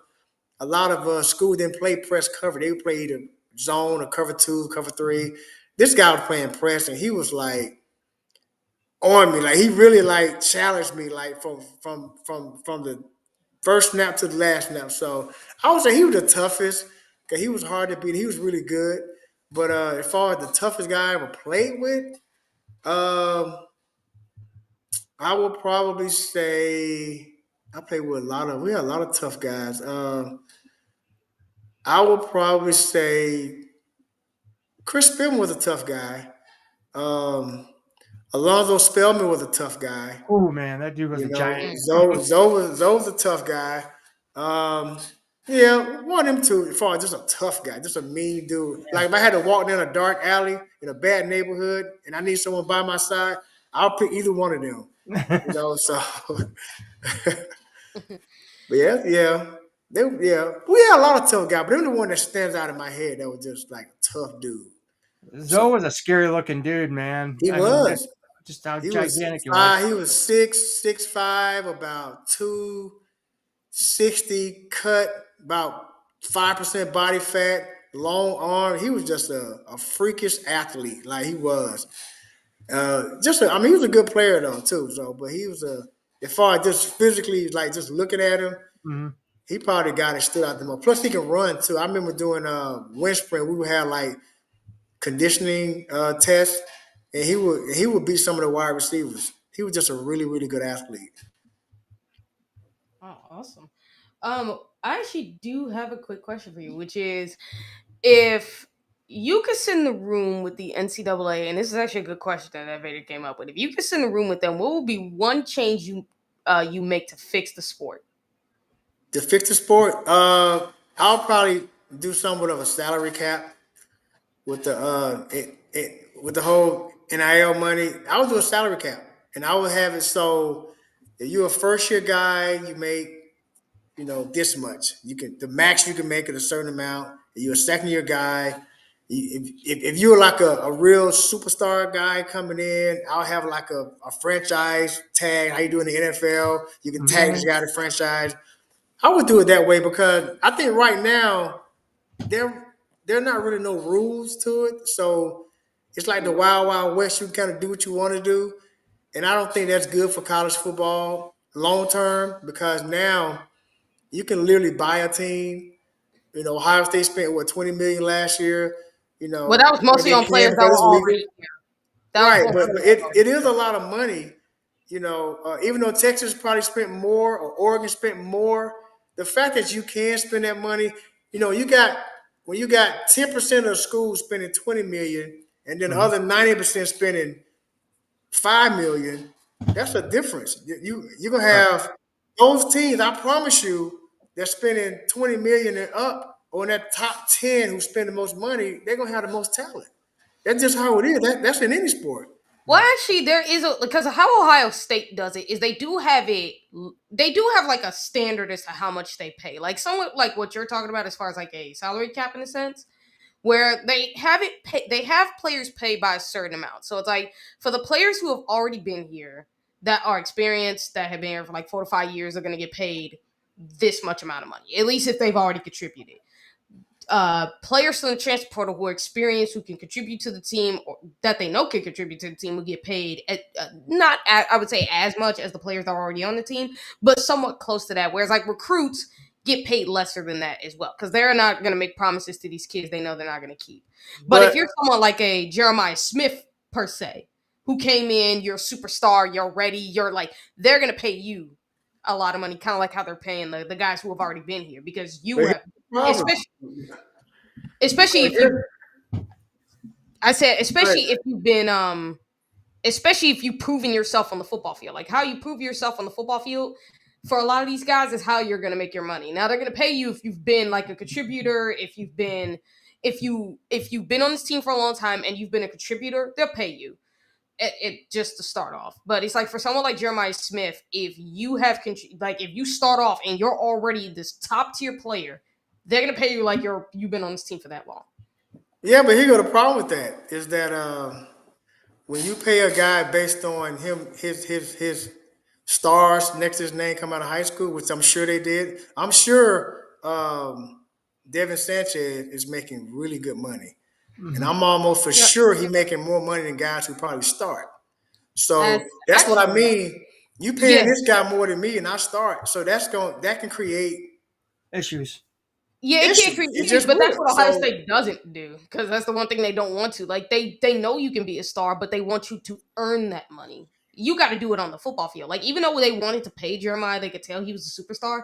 schools didn't play press cover. They would play either zone or cover two, cover three. This guy was playing press, and he was like on me. Like he really like challenged me, like from the first snap to the last snap. So I would say he was the toughest because he was hard to beat. He was really good. But as far as the toughest guy I ever played with, um, I would probably say I played with we had a lot of tough guys. I would probably say Chris Spillman was a tough guy. Um, Alonzo Spellman was a tough guy. Oh man, that dude was You a know, giant. Zoe was a tough guy. Um, yeah, one of them two. As far as just a tough guy, just a mean dude. Like if I had to walk down a dark alley in a bad neighborhood and I need someone by my side, I'll pick either one of them. So but we had a lot of tough guys, but they're the one that stands out in my head that was just like a tough dude. Zoe So was a scary looking dude, man. he I mean, was. just how He was gigantic he was. 5. He was 6'5", about 260, cut, about 5% body fat, long arm. He was just a freakish athlete, like he was. I mean, he was a good player though too. So, but he was as far as just physically, like just looking at him, Mhm. he probably got it stood out the most. Plus, he can run too. I remember doing wind sprint. We would have like conditioning tests, and he would beat some of the wide receivers. He was just a really really good athlete. Oh, awesome. I actually do have a quick question for you, which is if you could sit in the room with the NCAA, and this is actually a good question that Vader came up with. If you could sit in the room with them, what would be one change you make to fix the sport? To fix the sport, I'll probably do somewhat of a salary cap with with the whole NIL money. I would do a salary cap, and I would have it so if you're a first year guy, you make this much. The max you can make it a certain amount. If you're a second year guy. If you're like a real superstar guy coming in, I'll have like a franchise tag. How you do in the NFL? You can tag this Mhm. guy to franchise. I would do it that way because I think right now there not really no rules to it. So it's like the wild wild west. You kind of do what you want to do, and I don't think that's good for college football long term because now you can literally buy a team. Ohio State spent what 20 million last year. Well, that was And mostly they on can players that because were it's legal. already here. That was Right, most but players that were it already is here. a lot of money. Even though Texas probably spent more or Oregon spent more, the fact that you can spend that money, you got when you got 10% of the school spending 20 million and then the Mhm. other 90% spending 5 million, that's a difference. You're gonna Right. have those teams, I promise you, they're spending 20 million and up, or in that top 10 who spend the most money, they're gonna have the most talent. That's just how it is. That's in any sport. Well, actually, there is a because of how Ohio State does it is they do have it. They do have like a standard as to how much they pay, like somewhat like what you're talking about as far as like a salary cap in a sense, where they have it. They have players paid by a certain amount. So it's like for the players who have already been here, that are experienced, that have been here for like 4 to 5 years, are going to get paid this much amount of money, at least if they've already contributed. Players from the transfer portal who are experienced, who can contribute to the team, or that they know can contribute to the team, will get paid at, not at, I would say as much as the players that are already on the team, but somewhat close to that. Whereas like recruits get paid lesser than that as well because they're not going to make promises to these kids they know they're not going to keep. But if But you're someone like a Jeremiah Smith per se, who came in, you're a superstar, you're ready, you're like they're going to pay you a lot of money, kind of like how they're paying the guys who have already been here because but you here's have, the problem. especially if you I said, Right. especially if you've proven yourself on the football field. Like how you prove yourself on the football field for a lot of these guys is how you're gonna make your money. Now they're gonna pay you if you've been like a contributor, if you've been on this team for a long time and you've been a contributor, they'll pay you. It just to start off. But it's like for someone like Jeremiah Smith, if you have like if you start off and you're already this top tier player, they're gonna pay you like you've been on this team for that long. Yeah, but here go the problem with that is that when you pay a guy based on his stars next to his name come out of high school, which I'm sure they did. I'm sure Devin Sanchez is making really good money, and Mhm. I'm almost for Yeah, sure he making more money than guys who probably start. as So that's what I actually, mean. You paying yeah, this guy more than me, and I start. So that can create Issues. yeah, it can't issues. create It issues, just but that's would. what Ohio So State doesn't do because that's the one thing they don't want to. Like they know you can be a star, but they want you to earn that money. You got to do it on the football field. Like even though they wanted to pay Jeremiah, they could tell he was a superstar.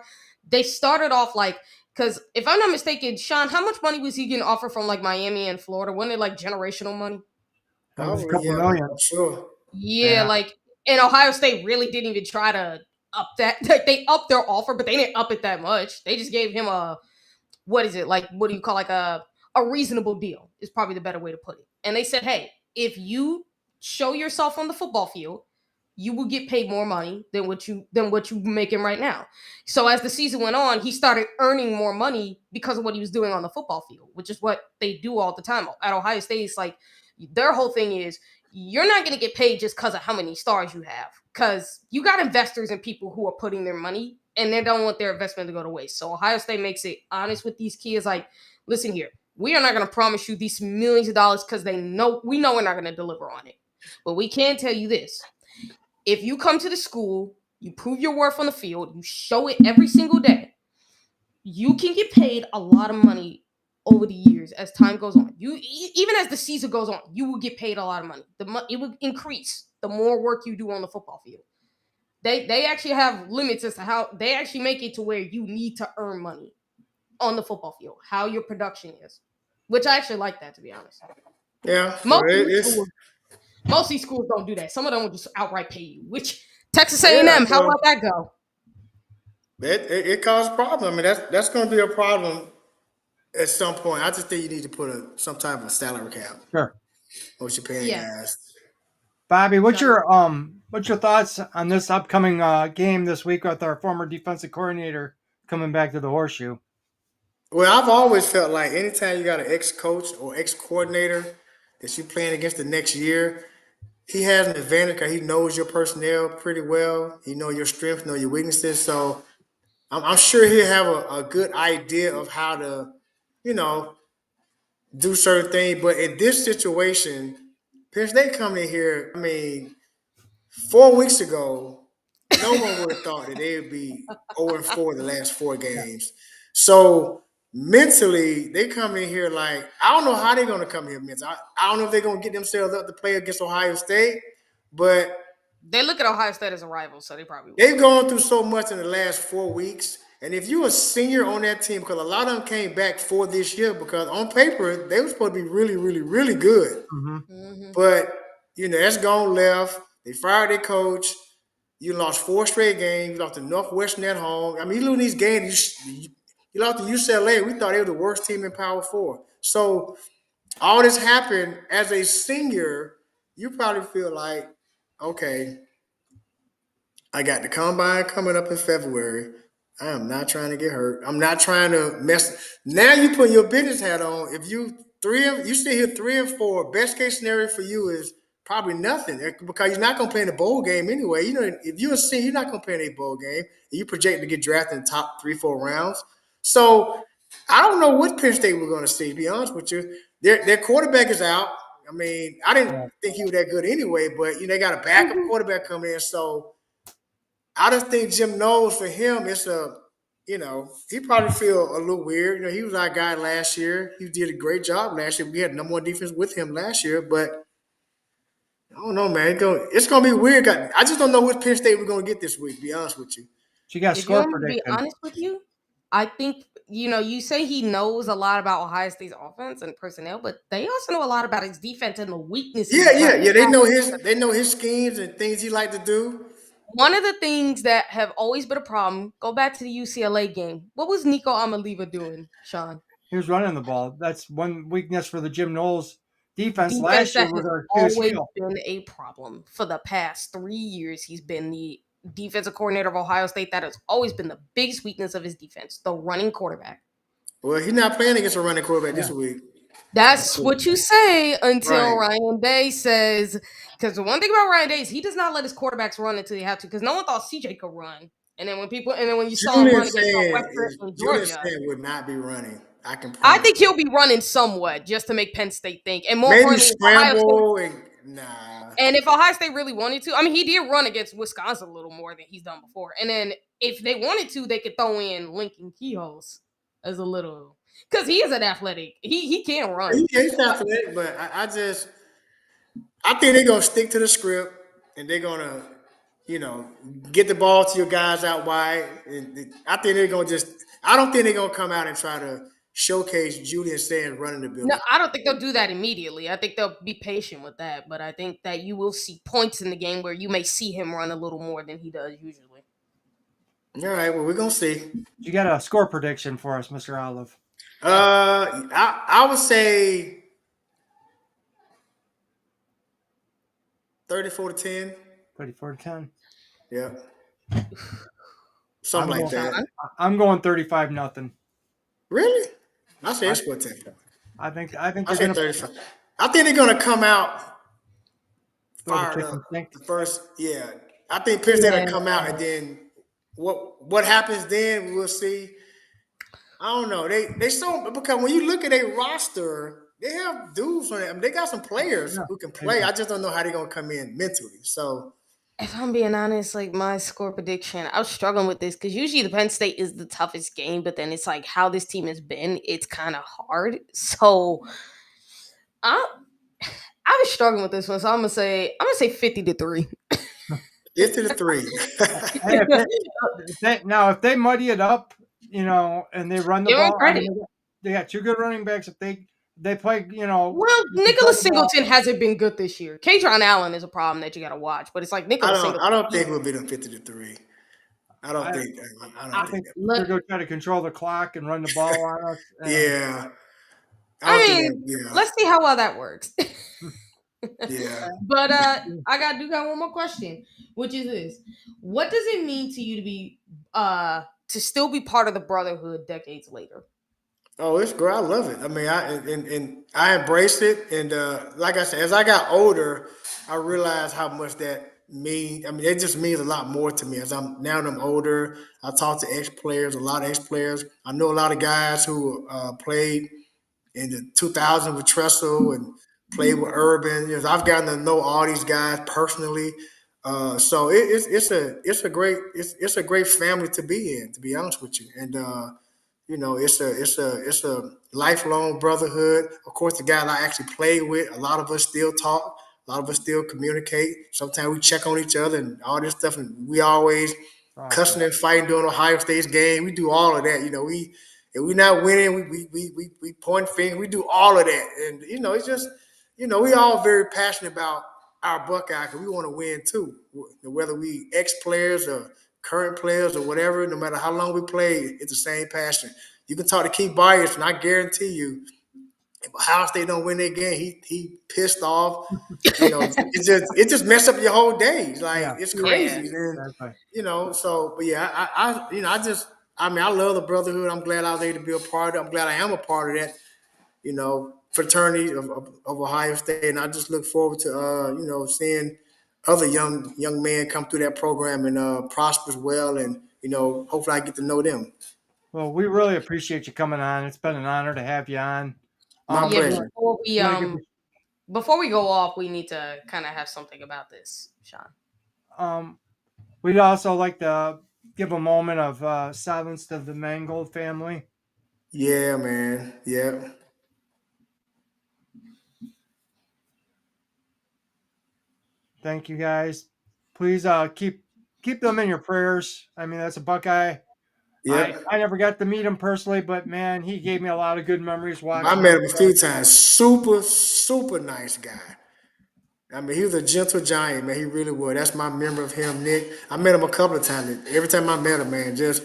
They started off like because if I'm not mistaken, Shaun, how much money was he getting offered from like Miami and Florida? Wasn't it like generational money? That was a probably couple yeah, I'm million. sure. Yeah, Yeah. like and Ohio State really didn't even try to up that. Like, they upped their offer, but they didn't up it that much. They just gave him a what is it like what do you call like a reasonable deal is probably the better way to put it. And they said, hey, if you show yourself on the football field, you will get paid more money than what you making right now. So as the season went on, he started earning more money because of what he was doing on the football field, which is what they do all the time at Ohio State. It's like their whole thing is you're not going to get paid just because of how many stars you have, because you got investors and people who are putting their money and they don't want their investment to go to waste. So Ohio State makes it honest with these kids, like, listen here, we are not going to promise you these millions of dollars because we know we're not going to deliver on it, but we can tell you this: if you come to the school, you prove your worth on the field, you show it every single day, you can get paid a lot of money over the years as time goes on. Even as the season goes on, you will get paid a lot of money. It will increase the more work you do on the football field. They actually have limits as to how they actually make it to where you need to earn money on the football field, how your production is, which I actually like that, to be honest. Yeah, Most well, of these schools, most of these schools don't do that. Some of them will just outright pay you. Which Texas yeah. A&M, how So about that go? it caused a problem. I mean, that's going to be a problem at some point. I just think you need to put some type of salary cap. Sure. What you paying Yeah, guys? Bobby, what's Sean. your thoughts on this upcoming game this week with our former defensive coordinator coming back to the horseshoe? Well, I've always felt like anytime you got an ex-coach or ex-coordinator that you playing against the next year, he has an advantage because he knows your personnel pretty well. He know your strengths, know your weaknesses. So I'm sure he'll have a good idea of how to, you know, do certain things. But in this situation, Penn State coming in here, I mean, 4 weeks ago, no one would have thought that they would be 0-4 the last four Yeah. games. So mentally, they come in here like, I don't know how they're going to come here mentally. I don't know if they're going to get themselves up to play against Ohio State, but They look at Ohio State as a rival, so they probably will. they've gone through so much in the last 4 weeks. And if you're a senior on that team, because a lot of them came back for this year, because on paper, they were supposed to be really, really, really good. Mm-hmm. But, that's gone left. They fired their coach. You lost 4 straight games. You lost to Northwestern at home. I mean, you lose these games. You lost to UCLA. We thought they were the worst team in Power 4. So all this happened as a senior. You probably feel like, okay, I got the combine coming up in February. I am not trying to get hurt. I'm not trying to mess. Now you put your business hat on. If you still here 3-4, best case scenario for you is probably nothing because you're not going to play in a bowl game anyway. If you're a senior, you're not going to play in a bowl game. You project to get drafted in the top 3-4 rounds. So I don't know what Penn State we're going to see. To be honest with you, their quarterback is out. I mean, I didn't think he was that good anyway, but they got a backup quarterback coming in, so. I just think Jim knows for him, he probably feel a little weird. He was our guy last year. He did a great job last year. We had number one defense with him last year, but I don't know, man. It's gonna be weird. I just don't know which Penn State we're gonna get this week. To be honest with you. So you got a If you score want me to be prediction. honest with you, I think you say he knows a lot about Ohio State's offense and personnel, but they also know a lot about his defense and the weaknesses. Yeah. They know his schemes and things he like to do. One of the things that have always been a problem, go back to the UCLA game. What was Nico Amaliva doing, Shaun? He was running the ball. That's one weakness for the Jim Knowles defense. Defense Last year that was has our always Achilles heel. been a problem. For the past 3 years, he's been the defensive coordinator of Ohio State. That has always been the biggest weakness of his defense, the running quarterback. Well, he's not playing against a running quarterback this week. That's what you say until Right. Ryan Day says. Because the one thing about Ryan Day is he does not let his quarterbacks run until they have to. Because no one thought CJ could run, and then when you saw him run against Northwestern and Julian Georgia, Sand would not be running. I can. I think he'll be running somewhat just to make Penn State think, and more maybe importantly, Ohio State. scramble and nah. And if Ohio State really wanted to, I mean, he did run against Wisconsin a little more than he's done before. And then if they wanted to, they could throw in Lincoln Kehoes as a little, because he is an athletic. He can run. He's athletic, but I think they're gonna stick to the script and they're gonna, get the ball to your guys out wide. And I think they're gonna I don't think they're gonna come out and try to showcase Julian Sand running the building. No, I don't think they'll do that immediately. I think they'll be patient with that. But I think that you will see points in the game where you may see him run a little more than he does usually. All right, well, we're gonna see. You got a score prediction for us, Mr. Olive? I would say 34-10. 34-10. Yeah. Something like that. I'm going 35-0. Really? I say it's score 10. I think I they're say going 35. I think they're gonna come out to fired up. The first, yeah. I think Penn State will come out, and then what happens then we'll see. I don't know. They so because when you look at a roster, they have dudes on it. I mean, they got some players who can play. I just don't know how they're gonna come in mentally. So if I'm being honest, like my score prediction, I was struggling with this because usually the Penn State is the toughest game, but then it's like how this team has been, it's kind of hard. So I was struggling with this one, so I'm gonna say 50-3. 50-3. Now, if they muddy it up, and they run the Give 'em ball, credit. they got two good running backs. If they play, Well, Nicholas Singleton hasn't been good this year. Katron Allen is a problem that you got to watch, but it's like Nicholas Singleton. I don't think we'll beat them 50-3. I don't think they're going to try to control the clock and run the ball on us. Yeah. Let's see how well that works. Yeah. But I do got one more question, which is this: what does it mean to you to be to still be part of the brotherhood decades later? Oh, it's great. I love it. I mean, I embraced it, and like I said, as I got older, I realized how much that means. I mean, it just means a lot more to me as I'm older. I talk to a lot of ex players. I know a lot of guys who played in the 2000 with Tressel and played with Urban. You know, I've gotten to know all these guys personally. So it's a great family to be in, to be honest with you. And you know, it's a lifelong brotherhood. Of course, the guys I actually play with, a lot of us still talk, a lot of us still communicate. Sometimes we check on each other and all this stuff, and we always Awesome. cussing and fighting during Ohio State's game. We do all of that. You know, we if we're not winning, we point fingers. We do all of that, and you know, it's just we all very passionate about our Buckeye because we want to win too. Whether we ex players or current players or whatever, no matter how long we play, it's the same passion. You can talk to Keith Byers, and I guarantee you, if Ohio State don't win that game, he pissed off. You know, it just messed up your whole day. Like Yeah, it's Yeah. crazy. And exactly. so but yeah, I mean I love the brotherhood. I'm glad I was able to be a part of it. I'm glad I am a part of that, fraternity of Ohio State. And I just look forward to seeing other young men come through that program and prosper as well. And hopefully I get to know them. Well, we really appreciate you coming on. It's been an honor to have you on. My Yeah, pleasure. before we go off, we need to kind of have something about this, Shaun. We'd also like to give a moment of silence to the Mangold family. Yeah, man. Yeah. Thank you guys. Please keep them in your prayers. I mean, that's a Buckeye. I Yep. never got to meet him personally, but man, he gave me a lot of good memories I watching met him. him a few times. Super, super nice guy. I mean, he was a gentle giant, man. He really was. That's my memory of him, Nick. I met him a couple of times. Every time I met him, man, just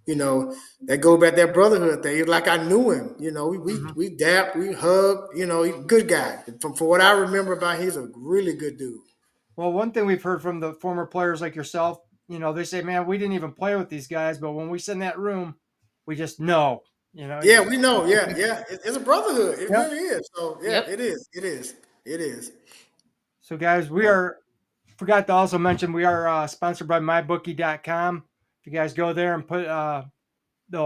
that go back that brotherhood thing. He was like I knew him. Mhm. We dapped, we hugged. He good guy. From what I remember about, him, he's a really good dude. Well, one thing we've heard from the former players like yourself, they say, man, we didn't even play with these guys, but when we sit in that room, we just know. Yeah, we know. Yeah, yeah. It's a brotherhood. It Yep. really is. So yeah, Yep. it is. It is. It is. So, guys, forgot to also mention we are sponsored by mybookie.com. If you guys go there and put put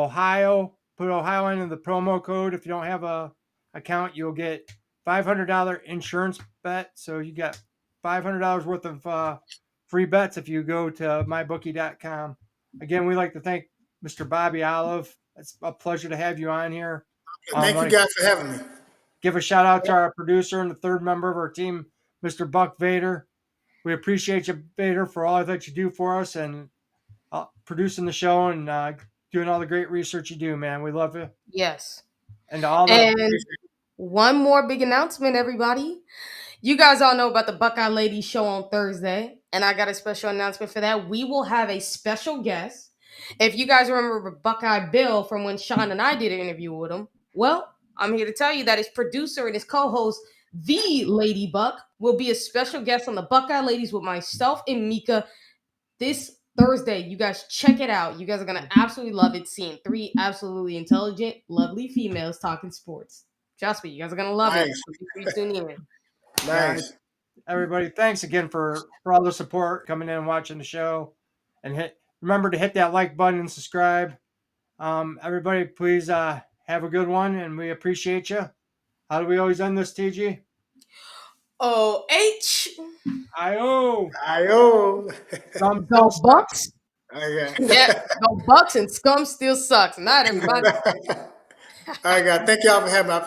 Ohio into the promo code. If you don't have a account, you'll get $500 insurance bet. So you got $500 worth of free bets if you go to mybookie.com. Again, we'd like to thank Mr. Bobby Olive. It's a pleasure to have you on here. Thank you Want to guys for having me. give a shout out to our producer and the third member of our team, Mr. Buck Vader. We appreciate you, Vader, for all that you do for us and producing the show and doing all the great research you do, man. We love you. Yes. And to all the And one more big announcement, everybody. You guys all know about the Buckeye Ladies show on Thursday, and I got a special announcement for that. We will have a special guest. If you guys remember Buckeye Bill from when Shaun and I did an interview with him, well, I'm here to tell you that his producer and his co-host, the Lady Buck, will be a special guest on the Buckeye Ladies with myself and Mika this Thursday. You guys check it out. You guys are gonna absolutely love it. Seeing three absolutely intelligent, lovely females talking sports. Trust me, you guys are gonna love it. Nice. So make sure you tune in. guys, Nice. everybody, thanks again for all the support coming in and watching the show. And remember to hit that like button and subscribe. Everybody, please have a good one, and we appreciate you. How do we always end this, TG? OH. I-O. Io. Some Go Bucks. I Yeah, go Bucks and scum still sucks. Night, everybody. got. I got. Thank y'all for having me.